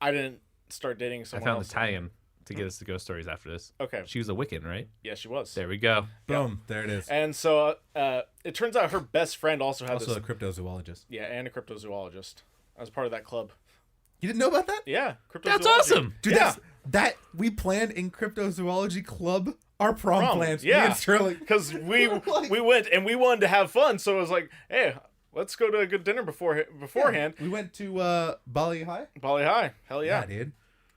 [SPEAKER 2] I didn't start dating
[SPEAKER 1] I
[SPEAKER 2] someone
[SPEAKER 1] found
[SPEAKER 2] else.
[SPEAKER 1] the tie-in to get us to ghost stories after this.
[SPEAKER 2] Okay.
[SPEAKER 1] She was a Wiccan, right?
[SPEAKER 2] Yeah, she was.
[SPEAKER 1] There we go.
[SPEAKER 3] boom, there it is.
[SPEAKER 2] And so it turns out her best friend also had
[SPEAKER 3] Also
[SPEAKER 2] this.
[SPEAKER 3] a cryptozoologist.
[SPEAKER 2] Yeah, and a cryptozoologist. I was part of that club.
[SPEAKER 3] You didn't know about that?
[SPEAKER 2] Yeah, cryptozoology.
[SPEAKER 1] That's awesome.
[SPEAKER 3] Dude,
[SPEAKER 2] Yeah.
[SPEAKER 3] that we planned in Cryptozoology Club our prom plans.
[SPEAKER 2] Yeah.
[SPEAKER 3] Me and Sterling.
[SPEAKER 2] Because we
[SPEAKER 3] Like-
[SPEAKER 2] we went and we wanted to have fun, so it was like, hey, let's go to a good dinner beforehand.
[SPEAKER 3] We went to Bali High.
[SPEAKER 2] Bali High, hell yeah,
[SPEAKER 3] dude.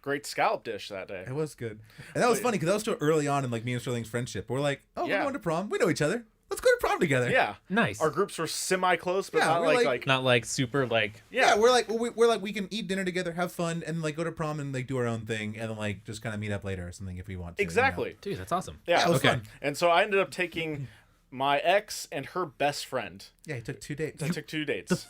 [SPEAKER 2] great scallop dish that day.
[SPEAKER 3] It was good. And that was funny because that was still early on in like me and Sterling's friendship. We're like, oh, we're going to prom. We know each other. Let's go to prom together.
[SPEAKER 2] Yeah.
[SPEAKER 1] Nice.
[SPEAKER 2] Our groups were semi-close, but
[SPEAKER 3] Yeah,
[SPEAKER 2] not
[SPEAKER 3] we're
[SPEAKER 2] like
[SPEAKER 1] not like super like.
[SPEAKER 3] Yeah, we're like we can eat dinner together, have fun, and like go to prom and like do our own thing, and then like just kind of meet up later or something if we want to.
[SPEAKER 2] Exactly.
[SPEAKER 1] Dude, that's awesome.
[SPEAKER 2] Yeah,
[SPEAKER 3] it was fun.
[SPEAKER 2] And so I ended up taking my ex and her best friend.
[SPEAKER 3] Yeah, he took 2 dates.
[SPEAKER 2] I took 2 dates.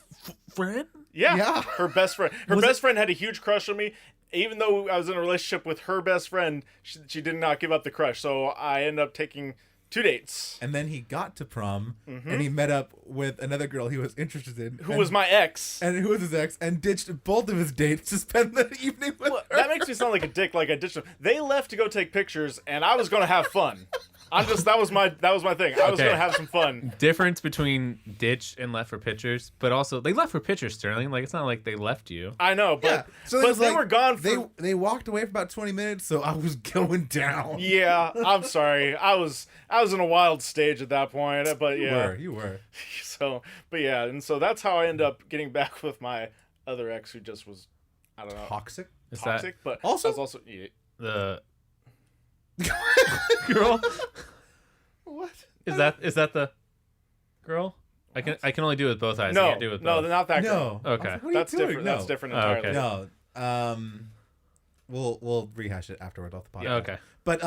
[SPEAKER 1] Friend?
[SPEAKER 3] Yeah.
[SPEAKER 2] Her best friend. Her best friend had a huge crush on me. Even though I was in a relationship with her best friend, she did not give up the crush. So I ended up taking 2 dates.
[SPEAKER 3] And then he got to prom, and he met up with another girl he was interested in.
[SPEAKER 2] Who was my ex.
[SPEAKER 3] And who was his ex, and ditched both of his dates to spend the evening with her.
[SPEAKER 2] That makes me sound like a dick, like I ditched them. They left to go take pictures, and I was going to have fun. That was my thing. I was going to have some fun.
[SPEAKER 1] Difference between ditch and left for pictures, but also they left for pictures, Sterling. Like it's not like they left you.
[SPEAKER 2] I know, but
[SPEAKER 3] Yeah. So
[SPEAKER 2] but they were gone for...
[SPEAKER 3] They walked away for about 20 minutes, so I was going down.
[SPEAKER 2] Yeah, I'm sorry. I was in a wild stage at that point, but yeah.
[SPEAKER 3] You were.
[SPEAKER 2] So, but yeah, and so that's how I end up getting back with my other ex, who just was, I don't know,
[SPEAKER 3] Toxic?
[SPEAKER 1] Is
[SPEAKER 2] toxic. But
[SPEAKER 3] Also-
[SPEAKER 2] I was also yeah.
[SPEAKER 1] the girl?
[SPEAKER 3] What?
[SPEAKER 1] Is that the girl? I can only do it with both eyes. I
[SPEAKER 2] No,
[SPEAKER 1] can't do it with
[SPEAKER 2] no,
[SPEAKER 1] both.
[SPEAKER 2] not that girl.
[SPEAKER 3] No.
[SPEAKER 1] Okay.
[SPEAKER 3] I was like, what are
[SPEAKER 2] That's
[SPEAKER 3] you doing?
[SPEAKER 2] different.
[SPEAKER 3] No.
[SPEAKER 2] That's different
[SPEAKER 1] Oh,
[SPEAKER 2] entirely.
[SPEAKER 1] okay.
[SPEAKER 3] No. We'll rehash it afterward off the podcast.
[SPEAKER 1] Yeah, okay.
[SPEAKER 3] But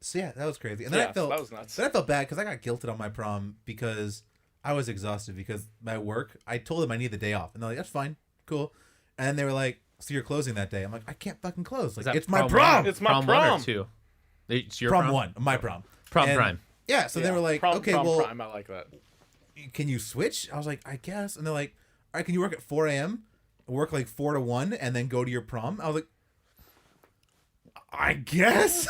[SPEAKER 3] so yeah, that was crazy. And then
[SPEAKER 2] Yeah, that was nuts.
[SPEAKER 3] Then I felt bad because I got guilted on my prom because I was exhausted because my work. I told them I need the day off, and they're like, "That's fine, cool." And then they were like, "So you're closing that day?" I'm like, "I can't fucking close. Like,
[SPEAKER 1] that
[SPEAKER 3] it's my
[SPEAKER 1] prom
[SPEAKER 3] prom.
[SPEAKER 1] one?
[SPEAKER 2] It's my
[SPEAKER 1] Prom 1
[SPEAKER 2] prom.
[SPEAKER 1] or 2? It's your
[SPEAKER 3] prom
[SPEAKER 1] prom
[SPEAKER 3] 1, my prom.
[SPEAKER 1] Prom
[SPEAKER 3] And-
[SPEAKER 1] prime.
[SPEAKER 3] Yeah. So they were like,
[SPEAKER 2] prom,
[SPEAKER 3] "Okay,
[SPEAKER 2] prom
[SPEAKER 3] well,
[SPEAKER 2] prime, I like that.
[SPEAKER 3] can you switch?" I was like, "I guess." And they're like, "All right, can you work at 4 a.m., work like 4 to 1, and then go to your prom?" I was like, "I guess."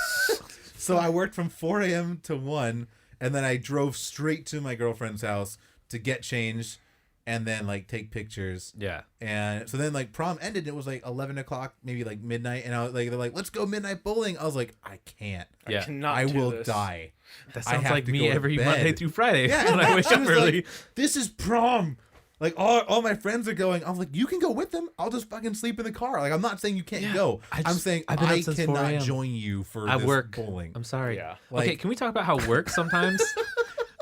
[SPEAKER 3] So I worked from 4 a.m. to 1, and then I drove straight to my girlfriend's house to get changed and then like take pictures.
[SPEAKER 1] Yeah.
[SPEAKER 3] And so then like prom ended. It was like 11 o'clock, maybe like midnight. And I was like, they're like, "Let's go midnight bowling." I was like, "I can't.
[SPEAKER 1] Yeah.
[SPEAKER 2] I cannot
[SPEAKER 3] I
[SPEAKER 2] do
[SPEAKER 3] will
[SPEAKER 2] this.
[SPEAKER 3] die."
[SPEAKER 1] That
[SPEAKER 3] I
[SPEAKER 1] sounds
[SPEAKER 3] have
[SPEAKER 1] like
[SPEAKER 3] to
[SPEAKER 1] me
[SPEAKER 3] go to
[SPEAKER 1] every
[SPEAKER 3] bed.
[SPEAKER 1] Monday through Friday
[SPEAKER 3] Yeah,
[SPEAKER 1] when I wake
[SPEAKER 3] she
[SPEAKER 1] up
[SPEAKER 3] was
[SPEAKER 1] early.
[SPEAKER 3] like, "This is prom." Like all my friends are going. I'm like, "You can go with them. I'll just fucking sleep in the car." Like I'm not saying you can't
[SPEAKER 1] Yeah,
[SPEAKER 3] go.
[SPEAKER 1] I
[SPEAKER 3] I'm
[SPEAKER 1] just-
[SPEAKER 3] saying
[SPEAKER 1] I've been up
[SPEAKER 3] I
[SPEAKER 1] since 4
[SPEAKER 3] cannot
[SPEAKER 1] a.m.
[SPEAKER 3] join you for
[SPEAKER 1] I
[SPEAKER 3] this
[SPEAKER 1] work.
[SPEAKER 3] bowling.
[SPEAKER 1] I'm sorry.
[SPEAKER 2] Yeah.
[SPEAKER 1] Okay,
[SPEAKER 3] Like-
[SPEAKER 1] can we talk about how work sometimes?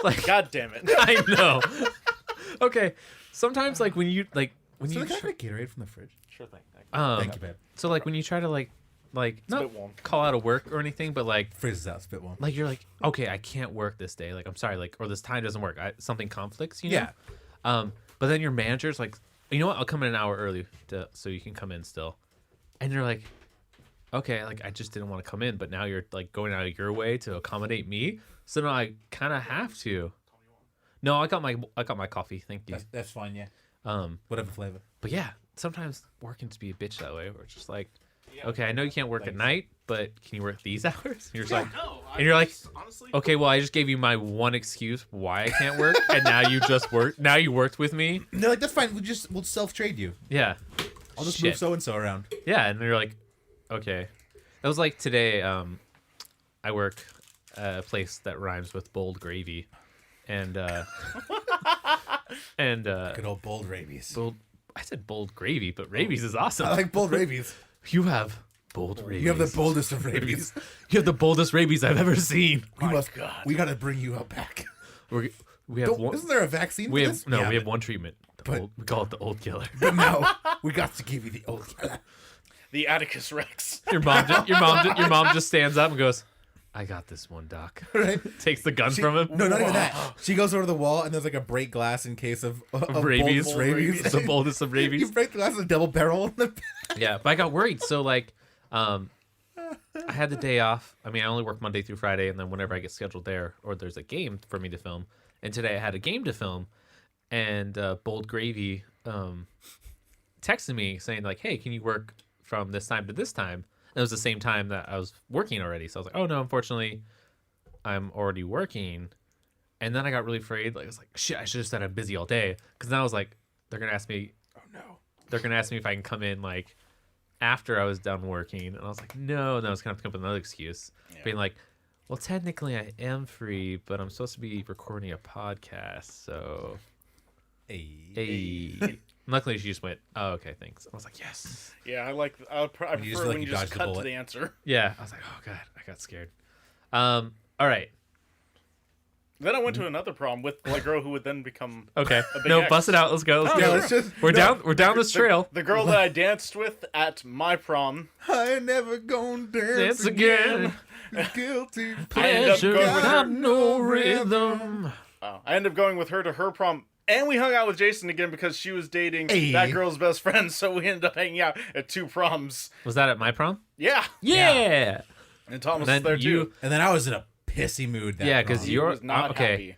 [SPEAKER 1] Like,
[SPEAKER 2] God damn it.
[SPEAKER 1] I know. Okay, sometimes like when you
[SPEAKER 3] So
[SPEAKER 1] try,
[SPEAKER 3] can I get a Gatorade from the fridge?
[SPEAKER 2] Sure thing.
[SPEAKER 3] Thank you, babe.
[SPEAKER 1] So like when you try to like
[SPEAKER 2] a
[SPEAKER 1] not
[SPEAKER 2] bit warm.
[SPEAKER 1] call out of work or anything, but like
[SPEAKER 3] Fridge is out, spit one.
[SPEAKER 1] you're like, okay, I can't work this day. Like I'm sorry, like or this time doesn't work. Something conflicts, you know.
[SPEAKER 3] Yeah.
[SPEAKER 1] But then your manager's like, you know what? I'll come in an hour early so you can come in still. And you're like, okay, like I just didn't want to come in, but now you're like going out of your way to accommodate me. So now I kind of have to. No, I got my coffee. Thank you.
[SPEAKER 3] That's fine. Yeah.
[SPEAKER 1] Um,
[SPEAKER 3] Whatever flavor.
[SPEAKER 1] but yeah, sometimes work can just be a bitch that way. Where it's just like, okay, I know you can't work at night, but can you work these hours? And you're just like,
[SPEAKER 2] No,
[SPEAKER 1] and you're like,
[SPEAKER 2] honestly,
[SPEAKER 1] okay, well, I just gave you my one excuse why I can't work, and now you just work. Now you worked with me.
[SPEAKER 3] And they're like, "That's fine. We'll self trade you.
[SPEAKER 1] Yeah.
[SPEAKER 3] I'll just
[SPEAKER 1] Shit.
[SPEAKER 3] move so and so around."
[SPEAKER 1] Yeah, and you're like, okay. That was like today. I work at a place that rhymes with bold gravy, and
[SPEAKER 3] Good old bold rabies.
[SPEAKER 1] bold. I said bold gravy, but rabies is awesome.
[SPEAKER 3] I like bold rabies.
[SPEAKER 1] You have bold rabies.
[SPEAKER 3] You have the boldest of rabies.
[SPEAKER 1] You have the boldest rabies I've ever seen.
[SPEAKER 3] We gotta bring you out back.
[SPEAKER 1] We have one.
[SPEAKER 3] Isn't there a vaccine?
[SPEAKER 1] We
[SPEAKER 3] for
[SPEAKER 1] have
[SPEAKER 3] this?
[SPEAKER 1] no.
[SPEAKER 3] Yeah,
[SPEAKER 1] we have
[SPEAKER 3] but-
[SPEAKER 1] one treatment. We call it the old killer.
[SPEAKER 3] But no, we got to give you the old.
[SPEAKER 2] the Atticus Rex.
[SPEAKER 1] Your mom just stands up and goes, "I got this one, doc."
[SPEAKER 3] Right?
[SPEAKER 1] Takes the gun from him.
[SPEAKER 3] No, not even that. She goes over to the wall and there's like a break glass in case of
[SPEAKER 1] Rabies.
[SPEAKER 3] bold rabies.
[SPEAKER 1] The boldest of
[SPEAKER 3] You
[SPEAKER 1] rabies.
[SPEAKER 3] break the glass with a double barrel.
[SPEAKER 1] Yeah, but I got worried. So like, I had the day off. I mean, I only work Monday through Friday, and then whenever I get scheduled there, or there's a game for me to film. And today I had a game to film, and Bold Gravy texted me saying like, "Hey, can you work from this time to this time?" And it was the same time that I was working already. So I was like, "Oh no, unfortunately, I'm already working." And then I got really afraid. Like I was like, "Shit, I should have said I'm busy all day," because then I was like, "They're gonna ask me."
[SPEAKER 3] Oh no.
[SPEAKER 1] They're gonna ask me if I can come in like after I was done working, and I was like, no. And I was gonna have to come up with another excuse, being like, well, technically I am free, but I'm supposed to be recording a podcast, so
[SPEAKER 3] Hey.
[SPEAKER 1] hey. Luckily, she just went, "Oh, okay, thanks." I was like, "Yes."
[SPEAKER 2] Yeah, I prefer
[SPEAKER 3] You just
[SPEAKER 2] when
[SPEAKER 3] feel like
[SPEAKER 2] you
[SPEAKER 3] you
[SPEAKER 2] just
[SPEAKER 3] dodged the
[SPEAKER 2] cut to
[SPEAKER 3] bullet.
[SPEAKER 2] the answer.
[SPEAKER 1] Yeah, I was like, "Oh god," I got scared. All right,
[SPEAKER 2] Then I went to another prom with a girl who would then become
[SPEAKER 1] okay.
[SPEAKER 2] a big
[SPEAKER 1] No,
[SPEAKER 2] X.
[SPEAKER 1] bust it out. Let's go. Let's
[SPEAKER 2] Oh,
[SPEAKER 1] go.
[SPEAKER 2] yeah,
[SPEAKER 3] let's just
[SPEAKER 1] We're down this trail.
[SPEAKER 2] The girl that I danced with at my prom.
[SPEAKER 3] I ain't never gonna dance
[SPEAKER 1] Dance again.
[SPEAKER 3] Guilty
[SPEAKER 1] Pleasure
[SPEAKER 2] going with
[SPEAKER 1] without
[SPEAKER 2] her.
[SPEAKER 1] no rhythm.
[SPEAKER 2] I ended up going with her to her prom, and we hung out with Jason again because she was dating
[SPEAKER 3] Hey.
[SPEAKER 2] that girl's best friend. So we ended up hanging out at 2 proms.
[SPEAKER 1] Was that at my prom?
[SPEAKER 2] Yeah,
[SPEAKER 1] Yeah.
[SPEAKER 2] and Thomas
[SPEAKER 1] Then
[SPEAKER 2] was there
[SPEAKER 1] you-
[SPEAKER 2] too.
[SPEAKER 3] And then I was in a pissy mood.
[SPEAKER 1] Yeah, 'cause
[SPEAKER 3] prom.
[SPEAKER 2] He
[SPEAKER 1] you're-
[SPEAKER 2] was not
[SPEAKER 1] okay.
[SPEAKER 2] happy.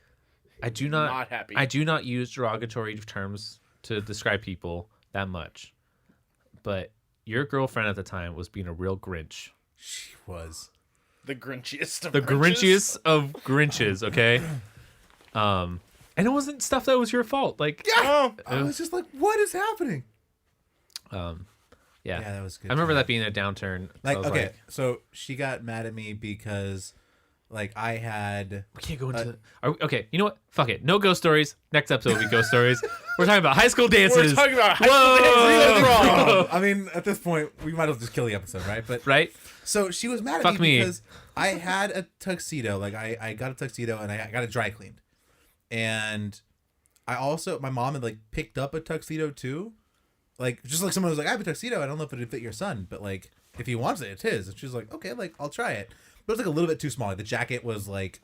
[SPEAKER 1] I do not.
[SPEAKER 2] Not happy.
[SPEAKER 1] I do not use derogatory terms to describe people that much, but your girlfriend at the time was being a real Grinch.
[SPEAKER 3] She was.
[SPEAKER 2] The Grinchiest of
[SPEAKER 1] The
[SPEAKER 2] Grinches.
[SPEAKER 1] Grinchiest of Grinches. Okay. And it wasn't stuff that was your fault. Like,
[SPEAKER 2] Oh,
[SPEAKER 3] I was just like, what is happening?
[SPEAKER 1] yeah.
[SPEAKER 3] Yeah, that was good.
[SPEAKER 1] I remember that being a downturn. I
[SPEAKER 3] Like,
[SPEAKER 1] was
[SPEAKER 3] okay, so she got mad at me because, like, I had.
[SPEAKER 1] we can't go into. Okay, you know what? Fuck it. No ghost stories. Next episode will be ghost stories. We're talking about high school dances.
[SPEAKER 2] we're talking about high
[SPEAKER 1] Whoa!
[SPEAKER 2] school dances prom.
[SPEAKER 3] I mean, at this point, we might as well just kill the episode, right? But
[SPEAKER 1] Right?
[SPEAKER 3] so she was mad at
[SPEAKER 1] Fuck me.
[SPEAKER 3] because I had a tuxedo. Like, I got a tuxedo and I got it dry cleaned. And I also, my mom had, like, picked up a tuxedo too. Like, just like someone was like, I have a tuxedo. I don't know if it would fit your son, but, like, if he wants it, it's his. And she was like, okay, like, I'll try it. But it was, like, a little bit too small. Like, the jacket was, like,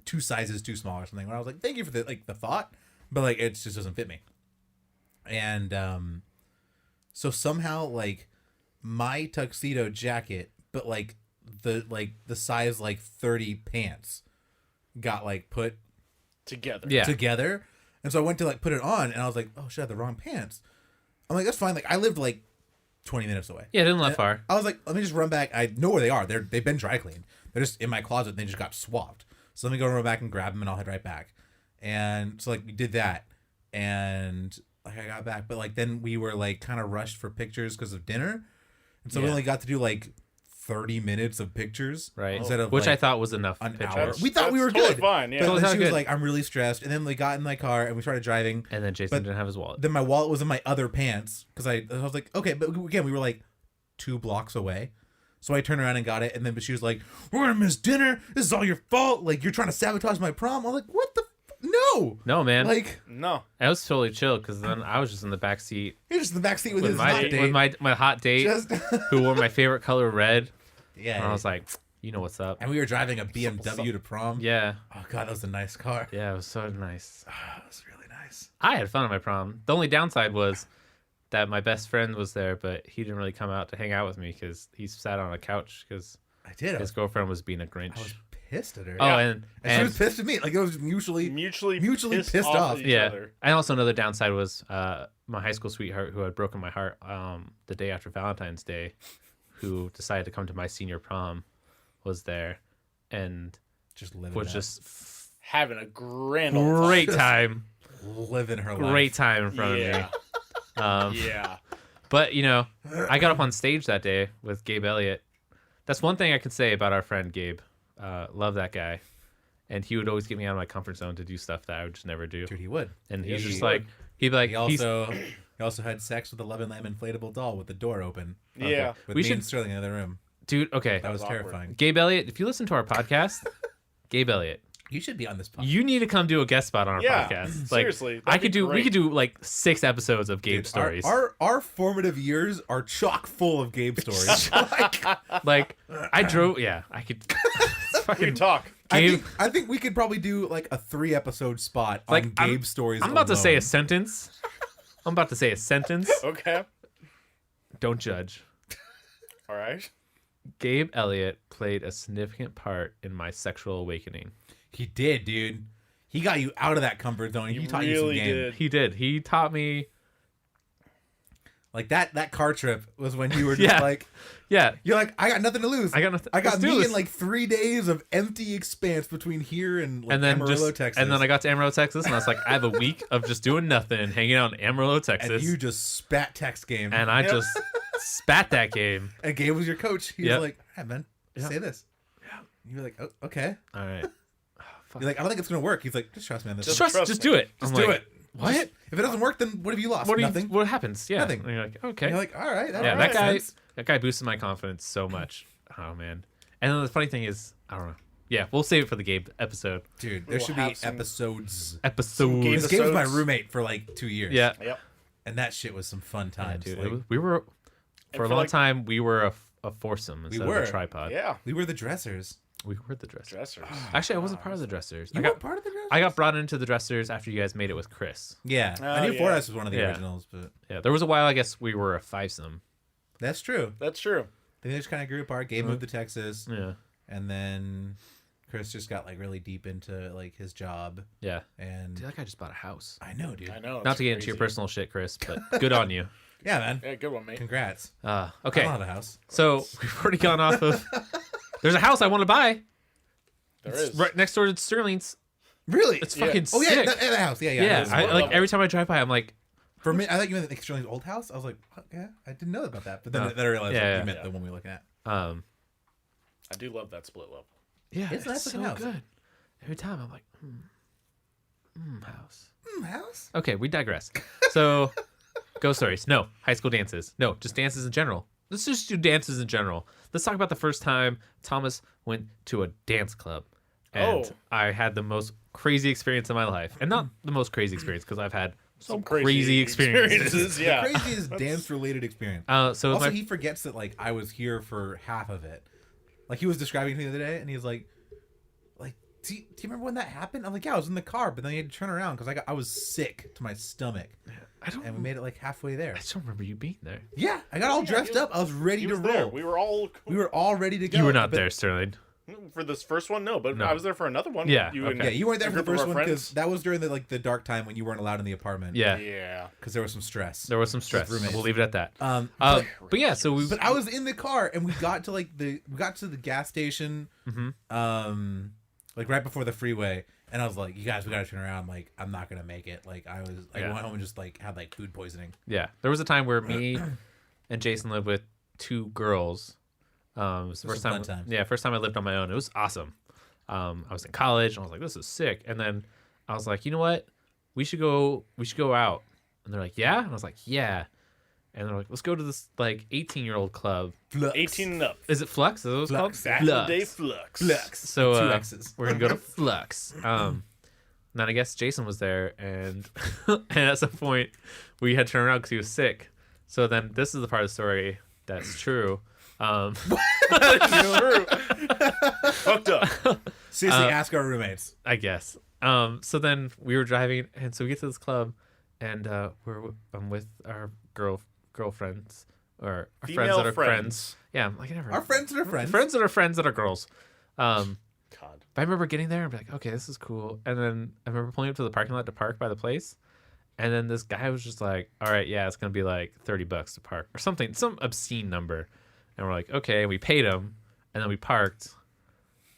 [SPEAKER 3] 2 sizes too small or something. Where I was like, thank you for the, like, the thought. But, like, it just doesn't fit me. And, so somehow, like, my tuxedo jacket, but, like, the size, like, 30 pants got, like, put
[SPEAKER 2] Together.
[SPEAKER 1] Yeah.
[SPEAKER 3] together. And so I went to, like, put it on, and I was like, oh, shit, I had the wrong pants. I'm like, that's fine. Like, I lived, like, 20 minutes away.
[SPEAKER 1] Yeah, it didn't left far.
[SPEAKER 3] I was like, let me just run back. I know where they are. They've been dry cleaned. They're just in my closet, and they just got swapped. So let me go run back and grab them, and I'll head right back. And so, like, we did that. And, like, I got back. But, like, then we were, like, kind of rushed for pictures because of dinner. And so we
[SPEAKER 1] Yeah.
[SPEAKER 3] only got to do, like, 30 minutes of pictures.
[SPEAKER 1] Right.
[SPEAKER 3] Instead of,
[SPEAKER 1] Which
[SPEAKER 3] like,
[SPEAKER 1] I thought was enough
[SPEAKER 3] an
[SPEAKER 1] pictures.
[SPEAKER 3] hour. We thought we were
[SPEAKER 2] That's totally
[SPEAKER 3] good.
[SPEAKER 2] fine, yeah.
[SPEAKER 3] But
[SPEAKER 1] Totally
[SPEAKER 3] then
[SPEAKER 1] sound
[SPEAKER 3] she was
[SPEAKER 1] good.
[SPEAKER 3] like, I'm really stressed. And then we got in my car and we started driving.
[SPEAKER 1] And then Jason
[SPEAKER 3] But
[SPEAKER 1] didn't have his wallet.
[SPEAKER 3] Then my wallet was in my other pants because I was like, okay, but again, we were like 2 blocks away. So I turned around and got it. And then but she was like, we're going to miss dinner. This is all your fault. Like, you're trying to sabotage my prom. I'm like, what the? No.
[SPEAKER 1] No, man.
[SPEAKER 3] Like,
[SPEAKER 2] No.
[SPEAKER 1] I was totally chill because then I was just in the back seat
[SPEAKER 3] you're just in the backseat with
[SPEAKER 1] with
[SPEAKER 3] his
[SPEAKER 1] my
[SPEAKER 3] hot date.
[SPEAKER 1] with my hot date
[SPEAKER 3] Just-
[SPEAKER 1] who wore my favorite color red.
[SPEAKER 3] yeah.
[SPEAKER 1] And I was like, you know what's up?
[SPEAKER 3] and we were driving a BMW to prom.
[SPEAKER 1] Yeah,
[SPEAKER 3] Oh, God, that was a nice car.
[SPEAKER 1] yeah, it was so nice.
[SPEAKER 3] That was really nice.
[SPEAKER 1] I had fun at my prom. The only downside was that my best friend was there, but he didn't really come out to hang out with me because he sat on a couch because
[SPEAKER 3] I did.
[SPEAKER 1] his girlfriend was being a Grinch.
[SPEAKER 3] I was pissed at her.
[SPEAKER 1] Oh,
[SPEAKER 2] Yeah.
[SPEAKER 1] and
[SPEAKER 3] and she was pissed at me. Like, it was mutually
[SPEAKER 2] Mutually
[SPEAKER 3] pissed
[SPEAKER 2] off
[SPEAKER 3] off.
[SPEAKER 2] at each
[SPEAKER 1] yeah.
[SPEAKER 2] other.
[SPEAKER 1] And also another downside was my high school sweetheart who had broken my heart the day after Valentine's Day, who decided to come to my senior prom, was there, and
[SPEAKER 3] just living
[SPEAKER 1] was
[SPEAKER 3] that.
[SPEAKER 1] just
[SPEAKER 2] Having a grand old
[SPEAKER 1] great
[SPEAKER 2] time.
[SPEAKER 1] time,
[SPEAKER 3] living her life.
[SPEAKER 1] great time in front
[SPEAKER 2] Yeah.
[SPEAKER 1] of me.
[SPEAKER 2] Yeah.
[SPEAKER 1] But, you know, I got up on stage that day with Gabe Elliott. That's one thing I can say about our friend Gabe. Love that guy. And he would always get me out of my comfort zone to do stuff that I would just never do.
[SPEAKER 3] Dude, he would.
[SPEAKER 1] And
[SPEAKER 2] Yeah,
[SPEAKER 1] he's
[SPEAKER 2] he
[SPEAKER 1] just
[SPEAKER 2] would.
[SPEAKER 1] like, he'd be like,
[SPEAKER 3] He also had sex with the Love and Lamb inflatable doll with the door open.
[SPEAKER 2] Yeah.
[SPEAKER 3] With
[SPEAKER 1] We
[SPEAKER 3] me
[SPEAKER 1] should-
[SPEAKER 3] and Sterling in the other room.
[SPEAKER 1] dude, okay.
[SPEAKER 3] That was
[SPEAKER 2] awkward.
[SPEAKER 3] terrifying.
[SPEAKER 1] Gabe Elliott, if you listen to our podcast, Gabe Elliott,
[SPEAKER 3] You should be on this podcast.
[SPEAKER 1] you need to come do a guest spot on our
[SPEAKER 2] Yeah.
[SPEAKER 1] podcast. Like,
[SPEAKER 2] Seriously.
[SPEAKER 1] I
[SPEAKER 2] that'd
[SPEAKER 1] could
[SPEAKER 2] be
[SPEAKER 1] do. We
[SPEAKER 2] great.
[SPEAKER 1] could do like 6 episodes of Gabe
[SPEAKER 3] Dude,
[SPEAKER 1] stories.
[SPEAKER 3] Our formative years are chock full of Gabe stories.
[SPEAKER 1] Like I drove. Yeah, I could.
[SPEAKER 2] We
[SPEAKER 1] fucking
[SPEAKER 2] can talk.
[SPEAKER 1] Gabe.
[SPEAKER 3] I think we could probably do like a 3-episode spot
[SPEAKER 1] Like,
[SPEAKER 3] on
[SPEAKER 1] I'm-
[SPEAKER 3] Gabe stories.
[SPEAKER 1] I'm about to say a
[SPEAKER 3] alone.
[SPEAKER 1] sentence. I'm about to say a sentence.
[SPEAKER 2] Okay.
[SPEAKER 1] Don't judge.
[SPEAKER 2] All right.
[SPEAKER 1] Gabe Elliott played a significant part in my sexual awakening.
[SPEAKER 3] He did, dude. He got you out of that comfort zone. He taught you some
[SPEAKER 2] really
[SPEAKER 3] game.
[SPEAKER 2] did.
[SPEAKER 1] He did. He taught me.
[SPEAKER 3] Like that car trip was when you were just
[SPEAKER 1] Yeah.
[SPEAKER 3] like,
[SPEAKER 1] Yeah.
[SPEAKER 3] you're like, I got nothing to lose.
[SPEAKER 1] I got nothing.
[SPEAKER 3] I got
[SPEAKER 1] let's do
[SPEAKER 3] me
[SPEAKER 1] this.
[SPEAKER 3] in like 3 days of empty expanse between here and like
[SPEAKER 1] and then
[SPEAKER 3] Amarillo,
[SPEAKER 1] just
[SPEAKER 3] Texas.
[SPEAKER 1] and then I got to Amarillo, Texas, and I was like, I have a week of just doing nothing, hanging out in Amarillo, Texas,
[SPEAKER 3] and you just spat text game.
[SPEAKER 1] and I
[SPEAKER 2] Yep.
[SPEAKER 1] just spat that game.
[SPEAKER 3] And Gabe was your coach. He
[SPEAKER 1] Yep.
[SPEAKER 3] was like, hey, man,
[SPEAKER 1] Yeah.
[SPEAKER 3] say this. Yeah. You were like, oh, okay.
[SPEAKER 1] All right.
[SPEAKER 3] You're like, I don't think it's going to work. He's like, just trust me on this.
[SPEAKER 1] Just
[SPEAKER 3] one.
[SPEAKER 1] trust. Just do it.
[SPEAKER 3] Just
[SPEAKER 1] I'm
[SPEAKER 3] do
[SPEAKER 1] like,
[SPEAKER 3] it.
[SPEAKER 1] what?
[SPEAKER 3] If it doesn't work, then what have you lost? Nothing.
[SPEAKER 1] What happens? Yeah.
[SPEAKER 3] Nothing.
[SPEAKER 1] And you're like, okay.
[SPEAKER 3] And you're like, all right.
[SPEAKER 1] yeah,
[SPEAKER 3] makes sense.
[SPEAKER 1] that guy boosted my confidence so much. Oh man. And then the funny thing is, I don't know. Yeah, we'll save it for the game episode.
[SPEAKER 3] Dude, there
[SPEAKER 2] We'll
[SPEAKER 3] should
[SPEAKER 2] have
[SPEAKER 3] be
[SPEAKER 2] some-
[SPEAKER 3] episodes.
[SPEAKER 1] Episodes.
[SPEAKER 3] This game was my
[SPEAKER 2] Episodes.
[SPEAKER 3] roommate for like 2 years.
[SPEAKER 1] Yeah.
[SPEAKER 2] Yep.
[SPEAKER 3] And that shit was some fun
[SPEAKER 1] Yeah,
[SPEAKER 3] times.
[SPEAKER 1] dude.
[SPEAKER 3] Like,
[SPEAKER 1] We were for a
[SPEAKER 2] for,
[SPEAKER 1] long
[SPEAKER 2] like-
[SPEAKER 1] time. We were a foursome instead of
[SPEAKER 3] were.
[SPEAKER 1] a tripod.
[SPEAKER 2] Yeah.
[SPEAKER 3] we were the dressers.
[SPEAKER 1] We were the dressers.
[SPEAKER 2] Dressers.
[SPEAKER 1] Actually, I wasn't part of the dressers.
[SPEAKER 3] You
[SPEAKER 1] I
[SPEAKER 3] weren't
[SPEAKER 1] got
[SPEAKER 3] part of the dressers?
[SPEAKER 1] I got brought into the dressers after you guys made it with Chris.
[SPEAKER 3] Yeah.
[SPEAKER 2] Oh,
[SPEAKER 3] I knew
[SPEAKER 2] yeah.
[SPEAKER 3] Fordyce was one of the
[SPEAKER 1] Yeah.
[SPEAKER 3] originals, but
[SPEAKER 1] Yeah, there was a while. I guess we were a fivesome.
[SPEAKER 3] that's true.
[SPEAKER 2] That's true.
[SPEAKER 3] Then they just kind of grew apart. Gabe moved to Texas.
[SPEAKER 1] Yeah.
[SPEAKER 3] And then Chris just got like really deep into like his job.
[SPEAKER 1] Yeah.
[SPEAKER 3] And
[SPEAKER 1] Dude, that guy just bought a house.
[SPEAKER 3] I know, dude.
[SPEAKER 2] I know.
[SPEAKER 1] Not
[SPEAKER 2] it's
[SPEAKER 1] to get into your
[SPEAKER 2] crazy.
[SPEAKER 1] personal shit, Chris, but good on you.
[SPEAKER 3] Yeah, man.
[SPEAKER 2] Yeah, good one, mate.
[SPEAKER 3] Congrats.
[SPEAKER 1] Okay.
[SPEAKER 3] I don't have a house.
[SPEAKER 1] So we've already gone off of. There's a house I want to buy.
[SPEAKER 2] There
[SPEAKER 1] It's
[SPEAKER 2] is.
[SPEAKER 1] right next door to Sterling's.
[SPEAKER 3] Really?
[SPEAKER 1] It's
[SPEAKER 2] Yeah.
[SPEAKER 1] fucking
[SPEAKER 3] Oh yeah,
[SPEAKER 1] sick.
[SPEAKER 3] that house. Yeah, yeah.
[SPEAKER 1] yeah,
[SPEAKER 3] It is.
[SPEAKER 1] I,
[SPEAKER 2] What
[SPEAKER 1] like
[SPEAKER 2] level?
[SPEAKER 1] every time I drive by, I'm like,
[SPEAKER 3] For a minute, I thought you meant the Sterling's old house. I was like, what? Yeah, I didn't know about that. But then,
[SPEAKER 1] No.
[SPEAKER 3] then I realized
[SPEAKER 1] Yeah,
[SPEAKER 3] like,
[SPEAKER 1] yeah.
[SPEAKER 3] you meant
[SPEAKER 2] Yeah.
[SPEAKER 3] the one we were looking at.
[SPEAKER 2] I do love that split level.
[SPEAKER 1] yeah,
[SPEAKER 3] It's
[SPEAKER 1] it's,
[SPEAKER 3] a nice
[SPEAKER 1] so
[SPEAKER 3] looking house.
[SPEAKER 1] good. Every time I'm like, house.
[SPEAKER 3] House?
[SPEAKER 1] Okay, we digress. So, ghost stories. No, high school dances. No, just dances in general. Let's just do dances in general. Let's talk about the first time Thomas went to a dance club. And
[SPEAKER 2] Oh.
[SPEAKER 1] I had the most crazy experience of my life. And not the most crazy experience, because I've had some
[SPEAKER 2] crazy
[SPEAKER 1] crazy experiences.
[SPEAKER 2] Yeah.
[SPEAKER 3] The craziest dance-related experience.
[SPEAKER 1] So
[SPEAKER 3] Also,
[SPEAKER 1] my,
[SPEAKER 3] he forgets that like I was here for half of it. Like he was describing to me the other day, and he was like, do you remember when that happened? I'm like, yeah, I was in the car, but then he had to turn around because I was sick to my stomach,
[SPEAKER 1] I don't.
[SPEAKER 3] and we made it like halfway there.
[SPEAKER 1] I just don't remember you being there.
[SPEAKER 3] Yeah, I got all dressed
[SPEAKER 2] he was-
[SPEAKER 3] up. I was ready
[SPEAKER 2] He
[SPEAKER 3] to
[SPEAKER 2] was
[SPEAKER 3] roll.
[SPEAKER 2] there. We were
[SPEAKER 3] all ready to go.
[SPEAKER 1] You were not
[SPEAKER 3] but-
[SPEAKER 1] there, Sterling.
[SPEAKER 2] for this first one. No, but
[SPEAKER 1] No.
[SPEAKER 2] I was there for another one.
[SPEAKER 1] Yeah,
[SPEAKER 2] You and
[SPEAKER 1] okay.
[SPEAKER 3] Yeah, you weren't there
[SPEAKER 2] a
[SPEAKER 3] for the
[SPEAKER 2] group of
[SPEAKER 3] first
[SPEAKER 2] our
[SPEAKER 3] one because
[SPEAKER 2] friends.
[SPEAKER 3] that was during the dark time when you weren't allowed in the apartment.
[SPEAKER 1] Yeah,
[SPEAKER 2] Yeah.
[SPEAKER 3] because there was some stress.
[SPEAKER 1] there was some stress.
[SPEAKER 3] roommates.
[SPEAKER 1] We'll leave it at that.
[SPEAKER 3] But
[SPEAKER 1] But yeah, so we.
[SPEAKER 3] But I was in the car and we got to the gas station, like right before the freeway, and I was like, "You guys, we gotta turn around. Like, I'm not gonna make it." Like, I
[SPEAKER 1] Yeah.
[SPEAKER 3] went home and just like had like food poisoning.
[SPEAKER 1] Yeah, there was a time where me and Jason lived with two girls. It was the
[SPEAKER 3] Those
[SPEAKER 1] first
[SPEAKER 3] are
[SPEAKER 1] time.
[SPEAKER 3] fun times.
[SPEAKER 1] Yeah, first time I lived on my own. It was awesome. I was in college, and I was like, "This is sick." And then I was like, "You know what? We should go out." And they're like, "Yeah." And I was like, "Yeah." And they're like, "Let's go to this like 18-year-old club.
[SPEAKER 3] Flux.
[SPEAKER 2] 18 and up.
[SPEAKER 1] Is it Flux? Is that what it's called?
[SPEAKER 3] Flux.
[SPEAKER 2] Back in the
[SPEAKER 1] Flux.
[SPEAKER 2] day, Flux.
[SPEAKER 3] Flux.
[SPEAKER 1] So
[SPEAKER 3] Two X's.
[SPEAKER 1] we're gonna go to Flux. Then I guess Jason was there, and and at some point we had to turn around because he was sick. So then this is the part of the story that's true.
[SPEAKER 2] True. Fucked up.
[SPEAKER 3] Seriously, ask our roommates.
[SPEAKER 1] I guess. So then we were driving, and so we get to this club, and I'm with our girlfriends or our friends
[SPEAKER 2] Female
[SPEAKER 1] that are friends.
[SPEAKER 2] friends.
[SPEAKER 1] Yeah, I'm like never.
[SPEAKER 3] Our friends that are friends.
[SPEAKER 1] Friends that are friends that are girls.
[SPEAKER 2] God.
[SPEAKER 1] But I remember getting there and be like, okay, this is cool. And then I remember pulling up to the parking lot to park by the place. And then this guy was just like, all right, yeah, it's going to be like $30 to park or something, some obscene number. And we're like, okay. And we paid him. And then we parked.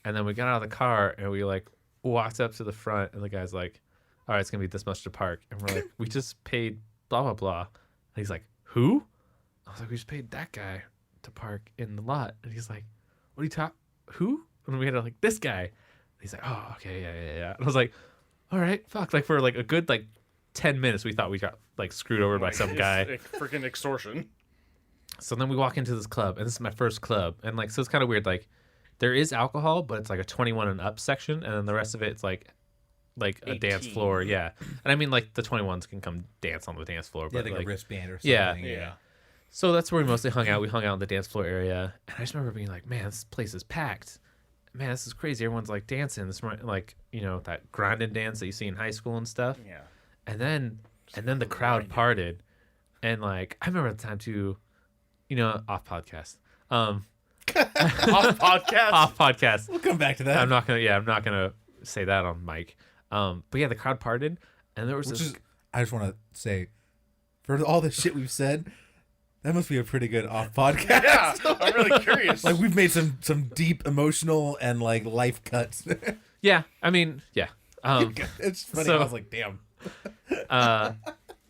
[SPEAKER 1] And then we got out of the car and we like walked up to the front. And the guy's like, all right, it's going to be this much to park. And we're like, we just paid blah, blah, blah. And he's like, who? I was like, we just paid that guy to park in the lot. And he's like, what are you talking? Who? And we had to like, this guy. He's like, oh, okay, yeah. And I was like, all right, fuck. Like for like a good like 10 minutes, we thought we got like screwed over by some guy.
[SPEAKER 2] Freaking extortion.
[SPEAKER 1] So then we walk into this club, and this is my first club. And like, so it's kind of weird. Like there is alcohol, but it's like a 21 and up section. And then the rest of it, it's like a dance
[SPEAKER 2] 18.
[SPEAKER 1] floor. Yeah. And I mean, like the 21s can come dance on the dance floor.
[SPEAKER 3] Yeah,
[SPEAKER 1] But
[SPEAKER 3] like
[SPEAKER 1] like
[SPEAKER 3] a wristband or something.
[SPEAKER 1] Yeah.
[SPEAKER 2] Yeah.
[SPEAKER 1] So that's where we mostly hung out. We hung out in the dance floor area. And I just remember being like, man, this place is packed. Man, this is crazy. Everyone's like dancing. This like, you know, that grinding dance that you see in high school and stuff.
[SPEAKER 2] Yeah.
[SPEAKER 1] And then the crowd parted. And like, I remember at the time too, you know, off podcast.
[SPEAKER 2] Off podcast.
[SPEAKER 1] Off podcast.
[SPEAKER 3] We'll come back to that.
[SPEAKER 1] I'm not gonna say that on mic. But yeah, the crowd parted and there was
[SPEAKER 3] Which
[SPEAKER 1] this
[SPEAKER 3] is, I just want to say, for all the shit we've said, that must be a pretty good off podcast.
[SPEAKER 2] Yeah. I'm really curious.
[SPEAKER 3] Like we've made some deep emotional and like life cuts.
[SPEAKER 1] Yeah, I mean, yeah.
[SPEAKER 3] It's funny.
[SPEAKER 1] So-
[SPEAKER 3] I was like, damn.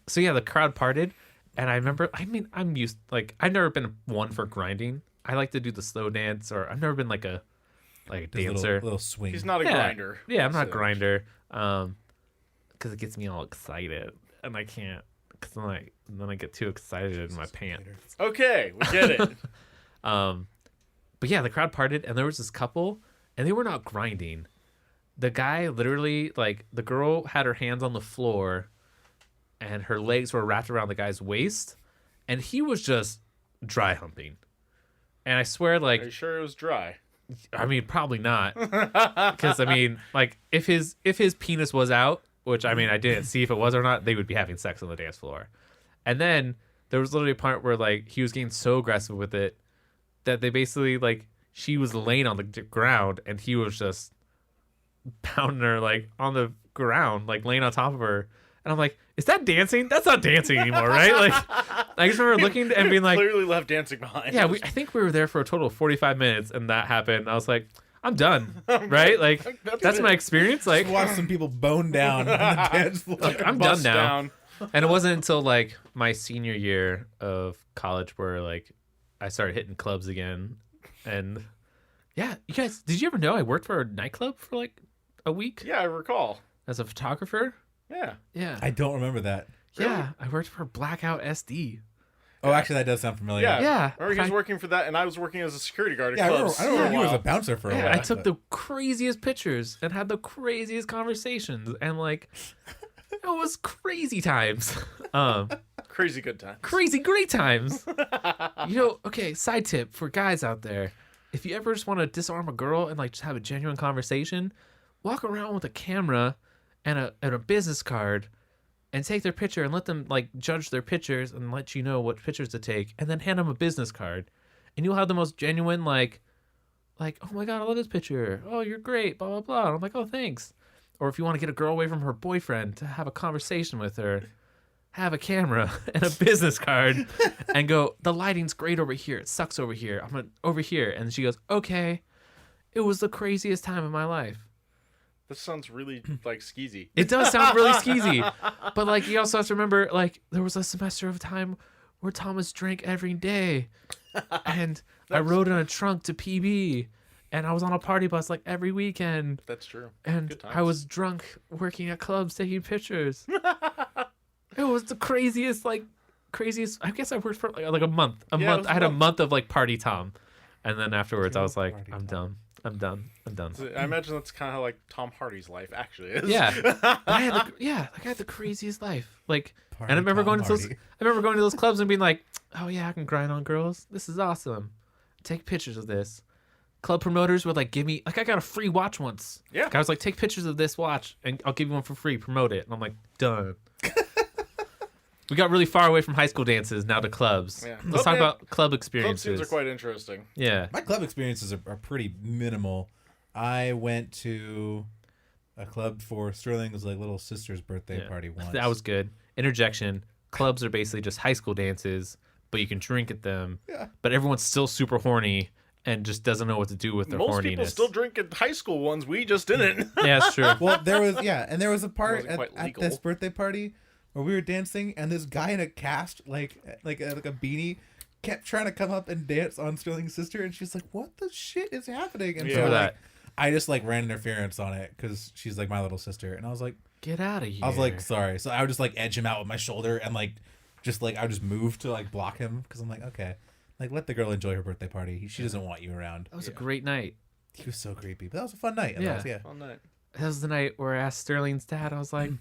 [SPEAKER 1] So yeah, the crowd parted, and I remember. I mean, I'm used. Like, I've never been one for grinding. I like to do the slow dance, or I've never been like a
[SPEAKER 3] Just
[SPEAKER 1] dancer.
[SPEAKER 3] little swing.
[SPEAKER 2] He's not a
[SPEAKER 1] Yeah.
[SPEAKER 2] grinder.
[SPEAKER 1] Yeah, I'm not a
[SPEAKER 2] So-
[SPEAKER 1] grinder. Because it gets me all excited. and I can't because then I get too excited in my pants.
[SPEAKER 2] Okay, we get it.
[SPEAKER 1] But yeah, the crowd parted, and there was this couple, and they were not grinding. The guy literally, like, the girl had her hands on the floor, and her legs were wrapped around the guy's waist, and he was just dry humping. And I swear, like,
[SPEAKER 2] Are you sure it was dry?
[SPEAKER 1] I mean, probably not, because I mean, like, if his penis was out, which I mean, I didn't see if it was or not, they would be having sex on the dance floor. And then there was literally a part where like he was getting so aggressive with it that they basically like she was laying on the ground and he was just pounding her like on the ground, like laying on top of her. And I'm like, is that dancing? That's not dancing anymore, right? Like, I just remember looking and being like,
[SPEAKER 2] clearly left dancing behind.
[SPEAKER 1] yeah, I think we were there for a total of 45 minutes, and that happened. I was like, I'm done, right? Like, that's my experience. Like,
[SPEAKER 3] Just watch some people bone down on the dance floor.
[SPEAKER 1] like, I'm done
[SPEAKER 2] Bust
[SPEAKER 1] now.
[SPEAKER 2] down.
[SPEAKER 1] And it wasn't until like my senior year of college where like I started hitting clubs again. And yeah, you guys, did you ever know I worked for a nightclub for like a week
[SPEAKER 2] Yeah, I recall.
[SPEAKER 1] as a photographer?
[SPEAKER 2] Yeah.
[SPEAKER 1] Yeah.
[SPEAKER 3] I don't remember that.
[SPEAKER 1] Yeah, I worked for Blackout SD.
[SPEAKER 3] Oh, actually, that does sound familiar.
[SPEAKER 2] Yeah.
[SPEAKER 1] Yeah.
[SPEAKER 2] I remember he was working for that, and I was working as a security guard at
[SPEAKER 3] Yeah,
[SPEAKER 2] clubs.
[SPEAKER 3] I remember
[SPEAKER 2] for
[SPEAKER 3] you was a
[SPEAKER 2] while.
[SPEAKER 3] bouncer for a
[SPEAKER 1] Yeah,
[SPEAKER 3] while.
[SPEAKER 1] I took the craziest pictures and had the craziest conversations and like it was crazy times.
[SPEAKER 2] Crazy good time.
[SPEAKER 1] Crazy great times. You know, okay, side tip for guys out there. If you ever just want to disarm a girl and like just have a genuine conversation, walk around with a camera and a business card and take their picture and let them like judge their pictures and let you know what pictures to take and then hand them a business card. And you'll have the most genuine like, oh my God, I love this picture. Oh, you're great, blah, blah, blah. And I'm like, oh, thanks. Or if you want to get a girl away from her boyfriend to have a conversation with her, have a camera and a business card and go, the lighting's great over here. It sucks over here. I'm gonna over here. And she goes, okay. It was the craziest time of my life.
[SPEAKER 2] This sounds really like skeezy.
[SPEAKER 1] It does sound really skeezy. But like you also have to remember, like, there was a semester of time where Thomas drank every day. And I rode in a trunk to PB. And I was on a party bus like every weekend.
[SPEAKER 2] That's true.
[SPEAKER 1] And
[SPEAKER 2] Good times.
[SPEAKER 1] I was drunk working at clubs taking pictures. It was the craziest. I guess I worked for like a month.
[SPEAKER 2] Yeah, it
[SPEAKER 1] month.
[SPEAKER 2] was
[SPEAKER 1] I had
[SPEAKER 2] a
[SPEAKER 1] a
[SPEAKER 2] month.
[SPEAKER 1] month of like party Tom. And then afterwards I was like,
[SPEAKER 3] Party
[SPEAKER 1] I'm
[SPEAKER 3] Tom.
[SPEAKER 1] done.
[SPEAKER 2] I imagine that's kind of how like Tom Hardy's life actually is.
[SPEAKER 1] Yeah. But I had the craziest life. Like,
[SPEAKER 3] Party
[SPEAKER 1] and I remember
[SPEAKER 3] Tom
[SPEAKER 1] going to those.
[SPEAKER 3] Hardy.
[SPEAKER 1] I remember going to those clubs and being like, "Oh yeah, I can grind on girls. This is awesome. Take pictures of this." Club promoters would like give me like I got a free watch once.
[SPEAKER 2] Yeah.
[SPEAKER 1] I was like, "Take pictures of this watch and I'll give you one for free. Promote it." And I'm like, "Done." We got really far away from high school dances now to clubs.
[SPEAKER 2] Yeah.
[SPEAKER 1] Let's talk about club
[SPEAKER 2] Club
[SPEAKER 1] experiences.
[SPEAKER 2] scenes are quite interesting.
[SPEAKER 1] Yeah.
[SPEAKER 3] My club experiences are pretty minimal. I went to a club for Sterling's like little sister's birthday party once.
[SPEAKER 1] That was good. Interjection. Clubs are basically just high school dances, but you can drink at them.
[SPEAKER 3] Yeah.
[SPEAKER 1] But everyone's still super horny and just doesn't know what to do with their
[SPEAKER 2] Most
[SPEAKER 1] horniness.
[SPEAKER 2] people still drink at high school ones. We just didn't.
[SPEAKER 1] Yeah, it's true.
[SPEAKER 3] Well, there was a part
[SPEAKER 2] Wasn't quite
[SPEAKER 3] at
[SPEAKER 2] legal.
[SPEAKER 3] this birthday party where we were dancing, and this guy in a cast, like a beanie, kept trying to come up and dance on Sterling's sister, and she's like, "What the shit is happening?" And
[SPEAKER 2] Yeah.
[SPEAKER 3] so
[SPEAKER 1] Remember
[SPEAKER 3] like,
[SPEAKER 1] that.
[SPEAKER 3] I just like ran interference on it because she's like my little sister, and I was like,
[SPEAKER 1] Get out of here.
[SPEAKER 3] I was like, sorry. So I would just like edge him out with my shoulder, and like, just like I would just move to like block him because I'm like, okay, like let the girl enjoy her birthday party. She doesn't want you around.
[SPEAKER 1] that was a great night.
[SPEAKER 3] He was so creepy, but that was a fun night. And
[SPEAKER 1] Yeah.
[SPEAKER 3] yeah.
[SPEAKER 2] Fun night.
[SPEAKER 1] That was the night where I asked Sterling's dad, I was like,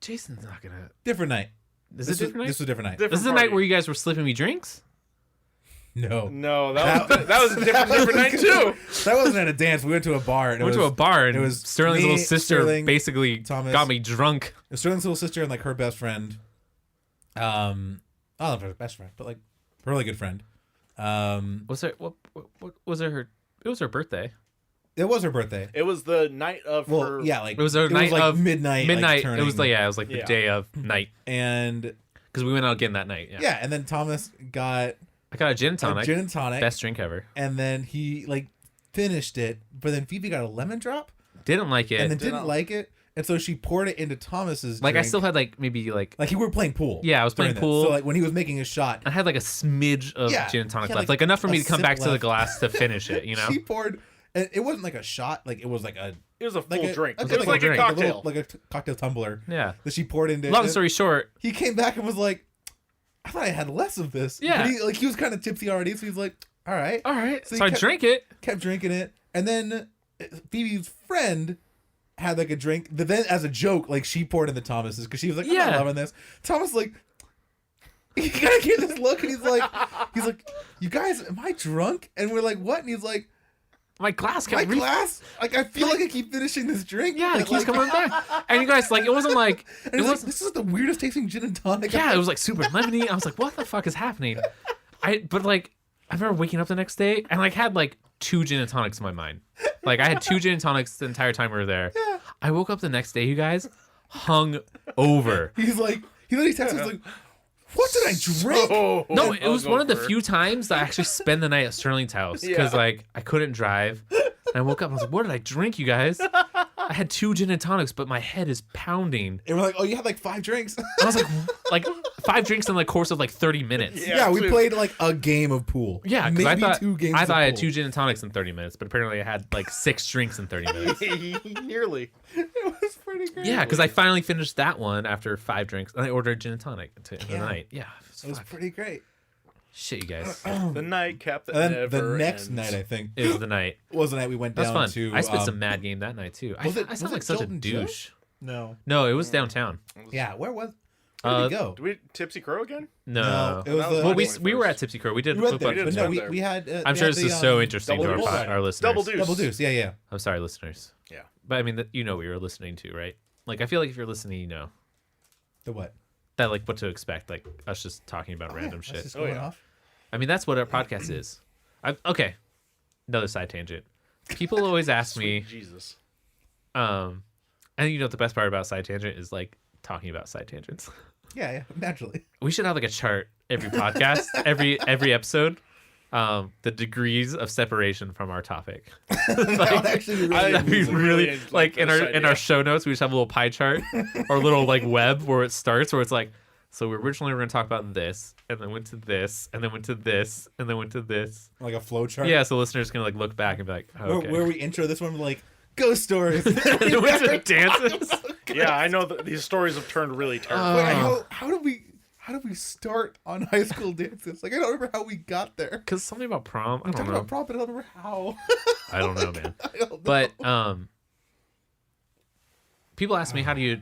[SPEAKER 1] Jason's not going to.
[SPEAKER 3] Different night.
[SPEAKER 1] Is
[SPEAKER 3] This
[SPEAKER 1] it different night?
[SPEAKER 3] was a different night.
[SPEAKER 1] This is the night where you guys were slipping me drinks?
[SPEAKER 3] No.
[SPEAKER 2] No, that was a different night too.
[SPEAKER 3] That wasn't at a dance. We went to a bar. And
[SPEAKER 1] I went to a bar and
[SPEAKER 3] it was
[SPEAKER 1] Sterling's
[SPEAKER 3] me,
[SPEAKER 1] little sister
[SPEAKER 3] Sterling,
[SPEAKER 1] basically
[SPEAKER 3] Thomas.
[SPEAKER 1] got me drunk.
[SPEAKER 3] It was Sterling's little sister and like her best friend. I don't know if her best friend, but like a really good friend.
[SPEAKER 1] Was there what was it her? It was her birthday.
[SPEAKER 3] It was her birthday.
[SPEAKER 2] It was the night of
[SPEAKER 3] Well,
[SPEAKER 2] her.
[SPEAKER 3] yeah, like
[SPEAKER 1] It was her night
[SPEAKER 3] like
[SPEAKER 1] of
[SPEAKER 3] midnight.
[SPEAKER 1] Midnight.
[SPEAKER 3] Like,
[SPEAKER 1] It was like
[SPEAKER 3] turning.
[SPEAKER 1] it was like the
[SPEAKER 2] Yeah.
[SPEAKER 1] day of night
[SPEAKER 3] And
[SPEAKER 1] because we went out again that night. Yeah.
[SPEAKER 3] yeah, and then Thomas got
[SPEAKER 1] I got a gin and
[SPEAKER 3] a
[SPEAKER 1] tonic.
[SPEAKER 3] gin and tonic,
[SPEAKER 1] Best drink ever.
[SPEAKER 3] and then he like finished it, but then Phoebe got a lemon drop,
[SPEAKER 1] Didn't like it.
[SPEAKER 3] and then
[SPEAKER 2] Did
[SPEAKER 3] didn't
[SPEAKER 2] not-
[SPEAKER 3] like it, and so she poured it into Thomas's.
[SPEAKER 1] Like I
[SPEAKER 3] drink.
[SPEAKER 1] still had like maybe like
[SPEAKER 3] like we were playing pool.
[SPEAKER 1] Yeah, I was
[SPEAKER 3] during
[SPEAKER 1] playing
[SPEAKER 3] this.
[SPEAKER 1] pool.
[SPEAKER 3] So like when he was making a shot,
[SPEAKER 1] I had like a smidge of
[SPEAKER 3] Yeah,
[SPEAKER 1] gin and tonic
[SPEAKER 3] yeah,
[SPEAKER 1] left,
[SPEAKER 3] like,
[SPEAKER 1] like enough for me
[SPEAKER 3] a
[SPEAKER 1] to come
[SPEAKER 3] sip
[SPEAKER 1] back to the
[SPEAKER 3] left.
[SPEAKER 1] glass to finish it. You know.
[SPEAKER 3] she poured. And it wasn't like a shot, like it was like a
[SPEAKER 2] It was a full
[SPEAKER 3] like
[SPEAKER 2] drink.
[SPEAKER 3] a,
[SPEAKER 2] It was
[SPEAKER 1] like a
[SPEAKER 2] a
[SPEAKER 1] drink.
[SPEAKER 2] cocktail.
[SPEAKER 3] like a cocktail tumbler
[SPEAKER 1] Yeah.
[SPEAKER 3] that she poured into.
[SPEAKER 1] Long story short,
[SPEAKER 3] he came back and was like, I thought I had less of this.
[SPEAKER 1] Yeah.
[SPEAKER 3] But he was kind of tipsy already, so he's like, all right.
[SPEAKER 1] all right.
[SPEAKER 3] So
[SPEAKER 1] So,
[SPEAKER 3] he
[SPEAKER 1] I drank it.
[SPEAKER 3] Kept drinking it, and then Phoebe's friend had like a drink. But then, as a joke, like she poured in the Thomas's because she was like, I'm not
[SPEAKER 1] Yeah.
[SPEAKER 3] loving this. Thomas like, he kind of gave this look, and he's like, you guys, am I drunk? And we're like, what? And he's like,
[SPEAKER 1] My glass
[SPEAKER 3] my
[SPEAKER 1] kept
[SPEAKER 3] glass. Like I feel like I keep finishing this drink.
[SPEAKER 1] Yeah, it
[SPEAKER 3] Like,
[SPEAKER 1] keeps coming back. And you guys, like, it wasn't like
[SPEAKER 3] and
[SPEAKER 1] it
[SPEAKER 3] he's like,
[SPEAKER 1] was.
[SPEAKER 3] this is the weirdest tasting gin and tonic.
[SPEAKER 1] Yeah, it was like super lemony. I was like, what the fuck is happening? But like, I remember waking up the next day and like had like 2 gin and tonics in my mind. Like I had 2 gin and tonics the entire time we were there.
[SPEAKER 3] Yeah.
[SPEAKER 1] I woke up the next day, you guys, hung over.
[SPEAKER 3] He's like, he literally texted us like, what did I drink?
[SPEAKER 2] So
[SPEAKER 1] No, it was one of the
[SPEAKER 2] hungover.
[SPEAKER 1] few times that I actually spent the night at Sterling's house because
[SPEAKER 2] Yeah.
[SPEAKER 1] like I couldn't drive. And I woke up and I was like, what did I drink, you guys? I had 2 gin and tonics, but my head is pounding.
[SPEAKER 3] And we're like, oh, you had like 5 drinks.
[SPEAKER 1] I was like 5 drinks in the course of like 30 minutes.
[SPEAKER 2] Yeah.
[SPEAKER 3] Yeah, we
[SPEAKER 2] dude.
[SPEAKER 3] played like a game of pool.
[SPEAKER 1] Yeah, because
[SPEAKER 3] maybe
[SPEAKER 1] I thought
[SPEAKER 3] 2 games.
[SPEAKER 1] I
[SPEAKER 3] of
[SPEAKER 1] thought I had
[SPEAKER 3] pool.
[SPEAKER 1] 2 gin and tonics in 30 minutes, but apparently I had like 6 drinks in 30 minutes.
[SPEAKER 2] Nearly.
[SPEAKER 3] It was pretty great.
[SPEAKER 1] Yeah, because I finally finished that one after 5 drinks, and I ordered gin and tonic in the
[SPEAKER 3] Yeah.
[SPEAKER 1] night. Yeah,
[SPEAKER 3] it was
[SPEAKER 1] fuck.
[SPEAKER 3] pretty great.
[SPEAKER 1] Shit, you guys.
[SPEAKER 2] The nightcap that
[SPEAKER 3] And then the
[SPEAKER 2] never
[SPEAKER 3] next
[SPEAKER 2] ends.
[SPEAKER 3] night, I think,
[SPEAKER 1] It was the night.
[SPEAKER 3] was the night we went
[SPEAKER 1] That's
[SPEAKER 3] down
[SPEAKER 1] fun.
[SPEAKER 3] to.
[SPEAKER 1] I spent some mad game that night too. I
[SPEAKER 3] was it-
[SPEAKER 1] sound
[SPEAKER 3] was
[SPEAKER 1] like
[SPEAKER 3] it
[SPEAKER 1] such a
[SPEAKER 3] Jolton Joe?
[SPEAKER 1] douche.
[SPEAKER 3] No.
[SPEAKER 1] No, it was downtown.
[SPEAKER 3] Yeah, where was? Where did we go?
[SPEAKER 2] Do we Tipsy Crow again?
[SPEAKER 1] No.
[SPEAKER 3] it was
[SPEAKER 2] That
[SPEAKER 3] the.
[SPEAKER 2] was
[SPEAKER 1] Well,
[SPEAKER 2] my
[SPEAKER 1] we were
[SPEAKER 2] first.
[SPEAKER 1] at Tipsy Crow. We did.
[SPEAKER 3] we went
[SPEAKER 1] flip
[SPEAKER 3] there,
[SPEAKER 1] up-
[SPEAKER 2] did
[SPEAKER 3] but no,
[SPEAKER 2] spend
[SPEAKER 3] we,
[SPEAKER 2] there.
[SPEAKER 3] we had.
[SPEAKER 1] I'm
[SPEAKER 3] we
[SPEAKER 1] sure
[SPEAKER 3] had
[SPEAKER 1] this
[SPEAKER 3] the,
[SPEAKER 1] is so
[SPEAKER 3] um,
[SPEAKER 1] interesting to
[SPEAKER 2] Double
[SPEAKER 1] our,
[SPEAKER 2] Deuce.
[SPEAKER 1] our listeners.
[SPEAKER 2] Double Deuce.
[SPEAKER 3] Double Deuce, yeah.
[SPEAKER 1] I'm sorry, listeners.
[SPEAKER 2] Yeah.
[SPEAKER 1] But I mean, you know what you're listening to, right? Like, I feel like if you're listening, you know
[SPEAKER 3] The what?
[SPEAKER 1] that, like, what to expect. Like us just talking about random
[SPEAKER 3] That's
[SPEAKER 1] shit.
[SPEAKER 3] just
[SPEAKER 2] Oh,
[SPEAKER 3] going
[SPEAKER 2] yeah.
[SPEAKER 3] off.
[SPEAKER 1] I mean, that's what our podcast is. Okay, another side tangent. People always ask me,
[SPEAKER 2] Sweet Jesus.
[SPEAKER 1] and you know what the best part about side tangent is like talking about side tangents.
[SPEAKER 3] Yeah, naturally.
[SPEAKER 1] We should have like a chart every podcast, every episode, the degrees of separation from our topic.
[SPEAKER 3] That would actually be
[SPEAKER 2] I-
[SPEAKER 3] really
[SPEAKER 1] That'd be
[SPEAKER 3] amusing.
[SPEAKER 1] really
[SPEAKER 2] really
[SPEAKER 1] like in
[SPEAKER 2] this
[SPEAKER 1] our
[SPEAKER 2] idea.
[SPEAKER 1] show notes. We just have a little pie chart or a little like web where it starts, where it's like, so we originally were going to talk about this, and then went to this, and then went to this, and then went to this.
[SPEAKER 3] Like a flow chart.
[SPEAKER 1] Yeah, so listeners can like look back and be like, oh, okay.
[SPEAKER 3] Where we intro this one with like ghost stories.
[SPEAKER 1] and then went to dances.
[SPEAKER 2] Yeah, I know that these stories have turned really terrible.
[SPEAKER 3] Wait, how did we start on high school dances? Like I don't remember how we got there.
[SPEAKER 1] Because something about prom, I
[SPEAKER 3] We
[SPEAKER 1] don't
[SPEAKER 3] talked
[SPEAKER 1] know.
[SPEAKER 3] about prop, but I don't remember how.
[SPEAKER 1] I don't know, man.
[SPEAKER 3] I don't know.
[SPEAKER 1] But people ask me how do you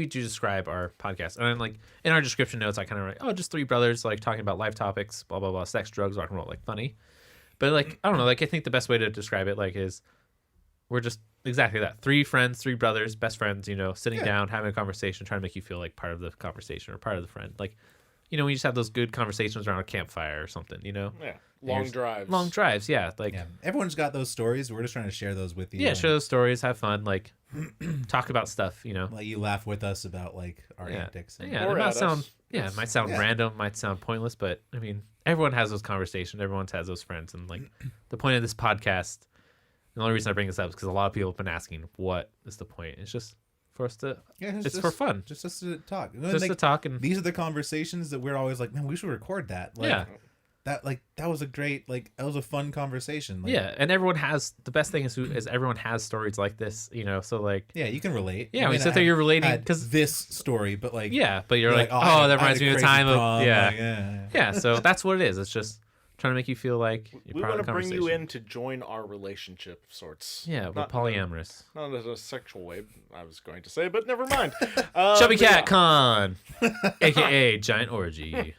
[SPEAKER 1] describe our podcast? And then like in our description notes I kind of write, oh, just 3 brothers like talking about life topics, blah blah blah, sex, drugs, rock and roll, like funny. But like I don't know, like I think the best way to describe it like is we're just exactly that. 3 friends, 3 brothers, best friends, you know, sitting
[SPEAKER 3] Yeah.
[SPEAKER 1] down, having a conversation, trying to make you feel like part of the conversation or part of the friend. Like, you know, we just have those good conversations around a campfire or something, you know?
[SPEAKER 2] Yeah. Long
[SPEAKER 1] Here's-
[SPEAKER 2] drives.
[SPEAKER 1] Long drives, yeah. Like
[SPEAKER 3] Yeah, everyone's got those stories. We're just trying to share those with you.
[SPEAKER 1] yeah,
[SPEAKER 3] and
[SPEAKER 1] share those stories, have fun, like talk about stuff, you know.
[SPEAKER 3] Let you laugh with us about like our
[SPEAKER 1] Yeah.
[SPEAKER 3] antics. And,
[SPEAKER 1] Yeah,
[SPEAKER 2] Or
[SPEAKER 1] it might
[SPEAKER 2] at
[SPEAKER 1] sound
[SPEAKER 2] us.
[SPEAKER 1] it might sound
[SPEAKER 3] Yeah.
[SPEAKER 1] random, might sound pointless, but I mean, everyone has those conversations, everyone has those friends, and like the point of this podcast, the only reason I bring this up is because a lot of people have been asking, what is the point? It's just for us to,
[SPEAKER 3] Yeah,
[SPEAKER 1] it's for fun,
[SPEAKER 3] Just us to talk. And,
[SPEAKER 1] just
[SPEAKER 3] like,
[SPEAKER 1] to talk and
[SPEAKER 3] these are the conversations that we're always like, man, we should record that. Like,
[SPEAKER 1] yeah,
[SPEAKER 3] that was a great, like, that was a fun conversation. Like,
[SPEAKER 1] yeah, and everyone has the best thing is everyone has stories like this, you know. So like,
[SPEAKER 3] yeah, you can relate.
[SPEAKER 1] yeah,
[SPEAKER 3] I
[SPEAKER 1] when you
[SPEAKER 3] mean,
[SPEAKER 1] sit there,
[SPEAKER 3] I
[SPEAKER 1] you're relating
[SPEAKER 3] had
[SPEAKER 1] because
[SPEAKER 3] this story, but like,
[SPEAKER 1] yeah, but you're like,
[SPEAKER 3] I
[SPEAKER 1] oh,
[SPEAKER 3] had-
[SPEAKER 1] that
[SPEAKER 3] I
[SPEAKER 1] reminds
[SPEAKER 3] had a
[SPEAKER 1] me of the
[SPEAKER 3] crazy
[SPEAKER 1] time
[SPEAKER 3] prom,
[SPEAKER 1] of yeah,
[SPEAKER 3] like, yeah.
[SPEAKER 1] yeah. So that's what it is. It's just trying to make you feel like you're
[SPEAKER 2] We
[SPEAKER 1] part
[SPEAKER 2] want
[SPEAKER 1] of
[SPEAKER 2] to
[SPEAKER 1] the
[SPEAKER 2] bring you
[SPEAKER 1] conversation.
[SPEAKER 2] in to join our relationship sorts.
[SPEAKER 1] Yeah, we're
[SPEAKER 2] Not-
[SPEAKER 1] polyamorous.
[SPEAKER 2] Not in a sexual way, I was going to say, but never mind.
[SPEAKER 1] Chubby
[SPEAKER 2] But yeah.
[SPEAKER 1] Cat Con, aka Giant Orgy.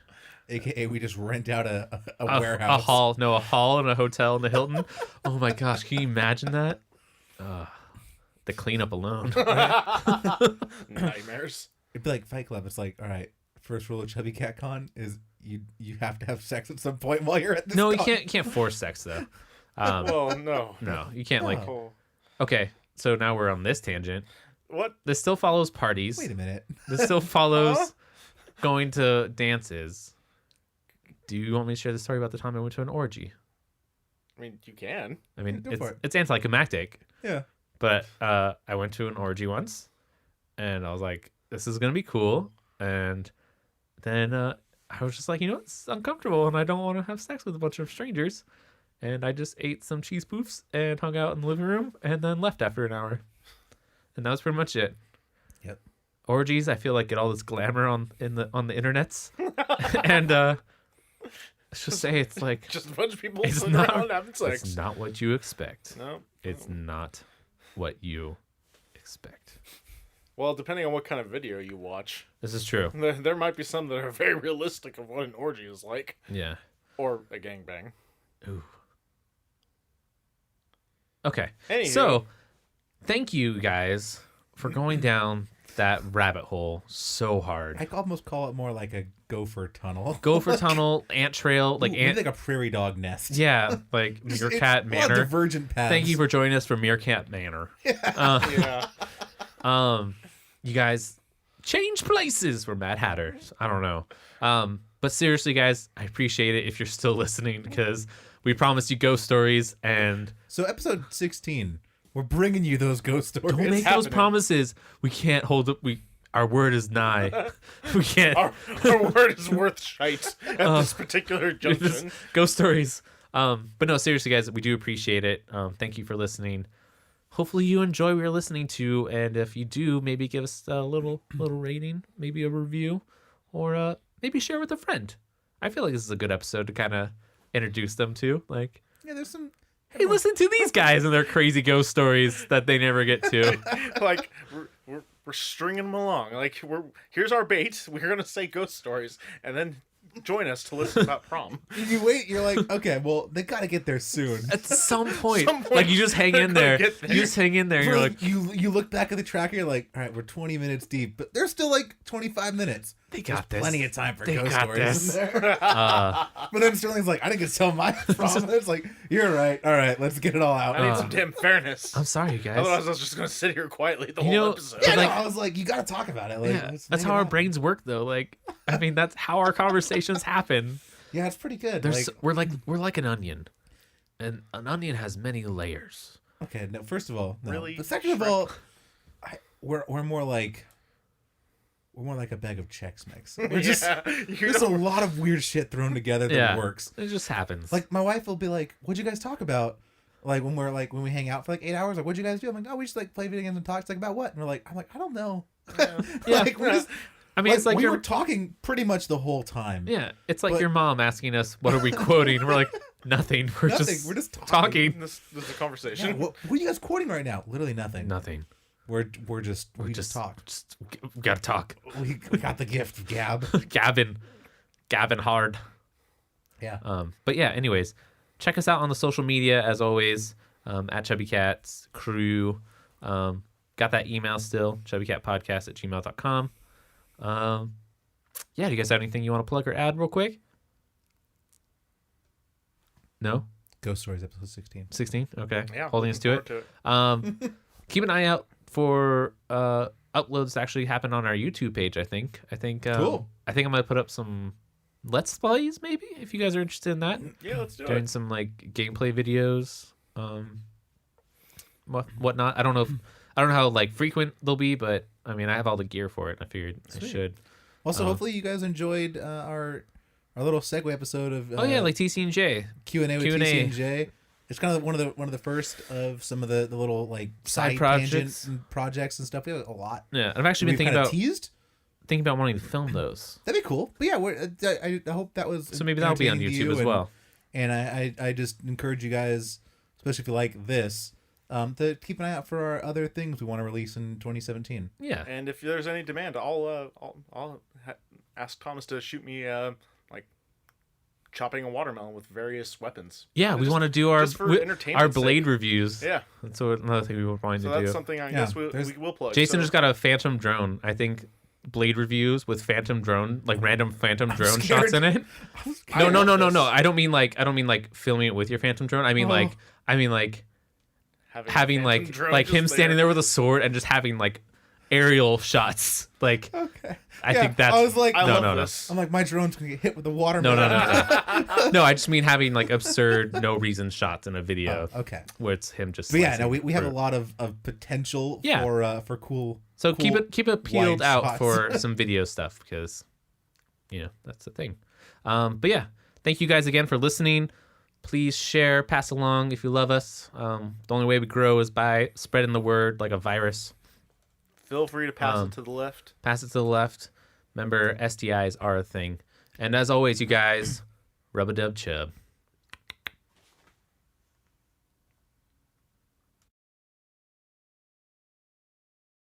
[SPEAKER 3] AKA, we just rent out a
[SPEAKER 1] A
[SPEAKER 3] warehouse.
[SPEAKER 1] a hall in a hotel in the Hilton. Oh my gosh, can you imagine that? The cleanup alone.
[SPEAKER 2] Nightmares.
[SPEAKER 3] It'd be like Fight Club. It's like, all right, first rule of Chubby Cat Con is you have to have sex at some point while you're at this.
[SPEAKER 1] No, you
[SPEAKER 3] con.
[SPEAKER 1] can't force sex though.
[SPEAKER 2] Well, no.
[SPEAKER 1] No, you can't like.
[SPEAKER 2] Oh.
[SPEAKER 1] Okay, so now we're on this tangent.
[SPEAKER 2] What?
[SPEAKER 1] This still follows parties.
[SPEAKER 3] Wait a minute.
[SPEAKER 1] This still follows
[SPEAKER 2] Huh?
[SPEAKER 1] going to dances. Do you want me to share the story about the time I went to an orgy?
[SPEAKER 2] I mean, you can.
[SPEAKER 1] I mean,
[SPEAKER 3] Yeah, go for it.
[SPEAKER 1] it's anticlimactic.
[SPEAKER 3] Yeah.
[SPEAKER 1] But I went to an orgy once, and I was like, "This is gonna be cool." And then I was just like, you know, it's uncomfortable, and I don't want to have sex with a bunch of strangers. And I just ate some cheese poofs and hung out in the living room, and then left after an hour. and that was pretty much it.
[SPEAKER 3] Yep.
[SPEAKER 1] Orgies, I feel like get all this glamour on the internets, and let's just say it's like
[SPEAKER 2] Just a bunch of people
[SPEAKER 1] it's
[SPEAKER 2] sitting
[SPEAKER 1] not,
[SPEAKER 2] around having sex.
[SPEAKER 1] it's not what you expect.
[SPEAKER 2] No.
[SPEAKER 1] It's not what you expect.
[SPEAKER 2] Well, depending on what kind of video you watch,
[SPEAKER 1] This is true.
[SPEAKER 2] there might be some that are very realistic of what an orgy is like,
[SPEAKER 1] Yeah.
[SPEAKER 2] or a gangbang.
[SPEAKER 1] Ooh. Okay.
[SPEAKER 2] Anywho.
[SPEAKER 1] So, thank you guys for going down that rabbit hole so hard.
[SPEAKER 3] I almost call it more like a gopher tunnel.
[SPEAKER 1] Gopher tunnel, ant trail, like
[SPEAKER 3] Maybe like a prairie dog nest.
[SPEAKER 1] yeah, like
[SPEAKER 3] It's
[SPEAKER 1] Meerkat
[SPEAKER 3] a lot of
[SPEAKER 1] Manor.
[SPEAKER 3] divergent paths.
[SPEAKER 1] Thank you for joining us for Meerkat Manor.
[SPEAKER 2] Yeah.
[SPEAKER 1] You guys change places. We're Mad Hatters. I don't know. But seriously, guys, I appreciate it if you're still listening because we promised you ghost stories and
[SPEAKER 3] So episode 16, we're bringing you those ghost stories.
[SPEAKER 1] don't make those
[SPEAKER 2] happening.
[SPEAKER 1] promises. We can't hold up. Our word is nigh. We can't.
[SPEAKER 2] Our word is worth shite at this particular junction.
[SPEAKER 1] Ghost stories. But no, seriously, guys, we do appreciate it. Thank you for listening. Hopefully you enjoy what you're listening to, and if you do, maybe give us a little rating, maybe a review, or maybe share with a friend. I feel like this is a good episode to kind of introduce them to. Like,
[SPEAKER 3] Yeah, there's some.
[SPEAKER 1] hey, listen to these guys and their crazy ghost stories that they never get to.
[SPEAKER 2] Like we're stringing them along. Like here's our bait. We're gonna say ghost stories, and then join us to listen about prom.
[SPEAKER 3] You wait, you're like, okay, well, they got to get there soon.
[SPEAKER 1] At some point,
[SPEAKER 2] Some point,
[SPEAKER 1] like you just hang
[SPEAKER 2] they're
[SPEAKER 1] in
[SPEAKER 2] gonna
[SPEAKER 1] there.
[SPEAKER 2] get there.
[SPEAKER 1] You just hang in there. And you're like,
[SPEAKER 3] you look back at the tracker, you're like, all right, we're 20 minutes deep, but there's still like 25 minutes.
[SPEAKER 1] they got
[SPEAKER 3] There's
[SPEAKER 1] this.
[SPEAKER 3] plenty of time for
[SPEAKER 1] They
[SPEAKER 3] ghost
[SPEAKER 1] got
[SPEAKER 3] stories
[SPEAKER 1] this.
[SPEAKER 3] in there. But then Sterling's like, I didn't get to tell my prom. It's like, you're right. All right, let's get it all out.
[SPEAKER 2] I need some damn fairness.
[SPEAKER 1] I'm sorry, you guys.
[SPEAKER 2] Otherwise, I was just gonna sit here quietly the
[SPEAKER 1] You
[SPEAKER 2] whole
[SPEAKER 1] know,
[SPEAKER 2] episode.
[SPEAKER 3] yeah,
[SPEAKER 1] like-
[SPEAKER 3] no, I was like, you got to talk about it. Like,
[SPEAKER 1] Yeah,
[SPEAKER 3] let's
[SPEAKER 1] that's
[SPEAKER 3] make
[SPEAKER 1] how
[SPEAKER 3] it
[SPEAKER 1] our
[SPEAKER 3] happen.
[SPEAKER 1] brains work, though. Like, I mean, that's how our conversations happen.
[SPEAKER 3] Yeah, it's pretty good.
[SPEAKER 1] There's
[SPEAKER 3] Like,
[SPEAKER 1] we're like an onion, and an onion has many layers.
[SPEAKER 3] okay, no, first of all, no.
[SPEAKER 2] Really?
[SPEAKER 3] But second of all, we're more like a bag of Chex Mix. We're just there's a lot of weird shit thrown together that
[SPEAKER 1] Yeah,
[SPEAKER 3] works.
[SPEAKER 1] It just happens.
[SPEAKER 3] Like my wife will be like, "What'd you guys talk about?" Like when we hang out for like 8 hours, like what'd you guys do? I'm like, "Oh, we just like play video games and talk." It's like about what? And I'm like, I don't know.
[SPEAKER 1] Yeah.
[SPEAKER 3] Like we're just.
[SPEAKER 1] I mean, it's like
[SPEAKER 3] we
[SPEAKER 1] your
[SPEAKER 3] were talking pretty much the whole time.
[SPEAKER 1] yeah. It's like
[SPEAKER 3] but-
[SPEAKER 1] your mom asking us, "What are we quoting?" We're like, "Nothing. We're
[SPEAKER 3] Nothing.
[SPEAKER 1] just
[SPEAKER 3] We're just
[SPEAKER 1] talking.
[SPEAKER 2] This is a
[SPEAKER 3] Yeah,
[SPEAKER 2] conversation.
[SPEAKER 3] what are you guys quoting right now? Literally nothing.
[SPEAKER 1] Nothing.
[SPEAKER 3] We just talk.
[SPEAKER 1] Just we gotta talk.
[SPEAKER 3] We got the gift of gab.
[SPEAKER 1] Gabbing hard."
[SPEAKER 3] Yeah.
[SPEAKER 1] But yeah, anyways, check us out on the social media as always, at Chubby Cat's crew. Got that email still, chubbycatpodcast@gmail.com. Yeah, do you guys have anything you want to plug or add real quick? No?
[SPEAKER 3] Ghost Stories episode 16.
[SPEAKER 1] 16? Okay.
[SPEAKER 2] Yeah,
[SPEAKER 1] Holding us to
[SPEAKER 2] looking
[SPEAKER 1] it.
[SPEAKER 2] forward
[SPEAKER 1] Keep an eye out for uploads to actually happen on our YouTube page, I think.
[SPEAKER 3] Cool.
[SPEAKER 1] I think I'm going to put up some Let's Plays, maybe, if you guys are interested in that.
[SPEAKER 2] Yeah, let's do
[SPEAKER 1] Doing
[SPEAKER 2] it.
[SPEAKER 1] some like gameplay videos, whatnot. I don't know how like frequent they'll be, but I mean I have all the gear for it. I figured I
[SPEAKER 3] Sweet.
[SPEAKER 1] should.
[SPEAKER 3] Also, hopefully you guys enjoyed our little segue episode of
[SPEAKER 1] Oh yeah, like TC and J.
[SPEAKER 3] Q&A with
[SPEAKER 1] Q&A.
[SPEAKER 3] TC and J. It's kind of one of the first of some of the little like
[SPEAKER 1] Side
[SPEAKER 3] side
[SPEAKER 1] projects.
[SPEAKER 3] tangents and projects and stuff. We have a lot.
[SPEAKER 1] Yeah, I've actually
[SPEAKER 3] We've
[SPEAKER 1] been
[SPEAKER 3] kind of
[SPEAKER 1] thinking
[SPEAKER 3] teased.
[SPEAKER 1] about wanting to film those.
[SPEAKER 3] That'd be cool. But yeah, I hope that was
[SPEAKER 1] So maybe that'll be on
[SPEAKER 3] entertaining to
[SPEAKER 1] YouTube
[SPEAKER 3] you,
[SPEAKER 1] as
[SPEAKER 3] and-
[SPEAKER 1] well.
[SPEAKER 3] And I just encourage you guys, especially if you like this, to keep an eye out for our other things we want to release in 2017.
[SPEAKER 1] Yeah.
[SPEAKER 2] And if there's any demand, I'll ask Thomas to shoot me like chopping a watermelon with various weapons.
[SPEAKER 1] Yeah, we
[SPEAKER 2] Just-
[SPEAKER 1] want to do our
[SPEAKER 2] just for entertainment's
[SPEAKER 1] our Blade
[SPEAKER 2] sake.
[SPEAKER 1] reviews.
[SPEAKER 2] Yeah,
[SPEAKER 1] That's what another thing we were wanting
[SPEAKER 2] so
[SPEAKER 1] to
[SPEAKER 2] that's
[SPEAKER 1] do.
[SPEAKER 2] something I
[SPEAKER 3] Yeah,
[SPEAKER 2] guess we will plug.
[SPEAKER 1] Jason
[SPEAKER 2] so.
[SPEAKER 1] just got a Phantom drone. I think Blade reviews with Phantom drone, like random Phantom drone
[SPEAKER 3] scared.
[SPEAKER 1] shots in it. No. I don't mean like filming it with your Phantom drone. I mean
[SPEAKER 3] Oh.
[SPEAKER 1] like having
[SPEAKER 2] Phantom
[SPEAKER 1] like
[SPEAKER 2] drone
[SPEAKER 1] like
[SPEAKER 2] just
[SPEAKER 1] him standing there with a sword and just having like aerial shots. Like
[SPEAKER 3] Okay.
[SPEAKER 1] I think that's
[SPEAKER 3] I was like,
[SPEAKER 2] I
[SPEAKER 1] no,
[SPEAKER 2] love
[SPEAKER 1] no.
[SPEAKER 2] this.
[SPEAKER 3] I'm like, my drone's gonna get hit with the
[SPEAKER 1] No,
[SPEAKER 3] watermelon.
[SPEAKER 1] no. No, I just mean having like absurd, no reason shots in a video
[SPEAKER 3] Okay.
[SPEAKER 1] where it's him just.
[SPEAKER 3] But yeah,
[SPEAKER 1] slicing
[SPEAKER 3] no, we have a
[SPEAKER 1] fruit.
[SPEAKER 3] lot of potential
[SPEAKER 1] Yeah.
[SPEAKER 3] for cool.
[SPEAKER 1] So
[SPEAKER 3] cool
[SPEAKER 1] keep it peeled
[SPEAKER 3] wide
[SPEAKER 1] out
[SPEAKER 3] shots.
[SPEAKER 1] for some video stuff because, that's the thing. But yeah, thank you guys again for listening. Please share, pass along if you love us. The only way we grow is by spreading the word like a virus.
[SPEAKER 2] Feel free to pass it to the left.
[SPEAKER 1] Pass it to the left. Remember, STIs are a thing. And as always, you guys, rub-a-dub-chub.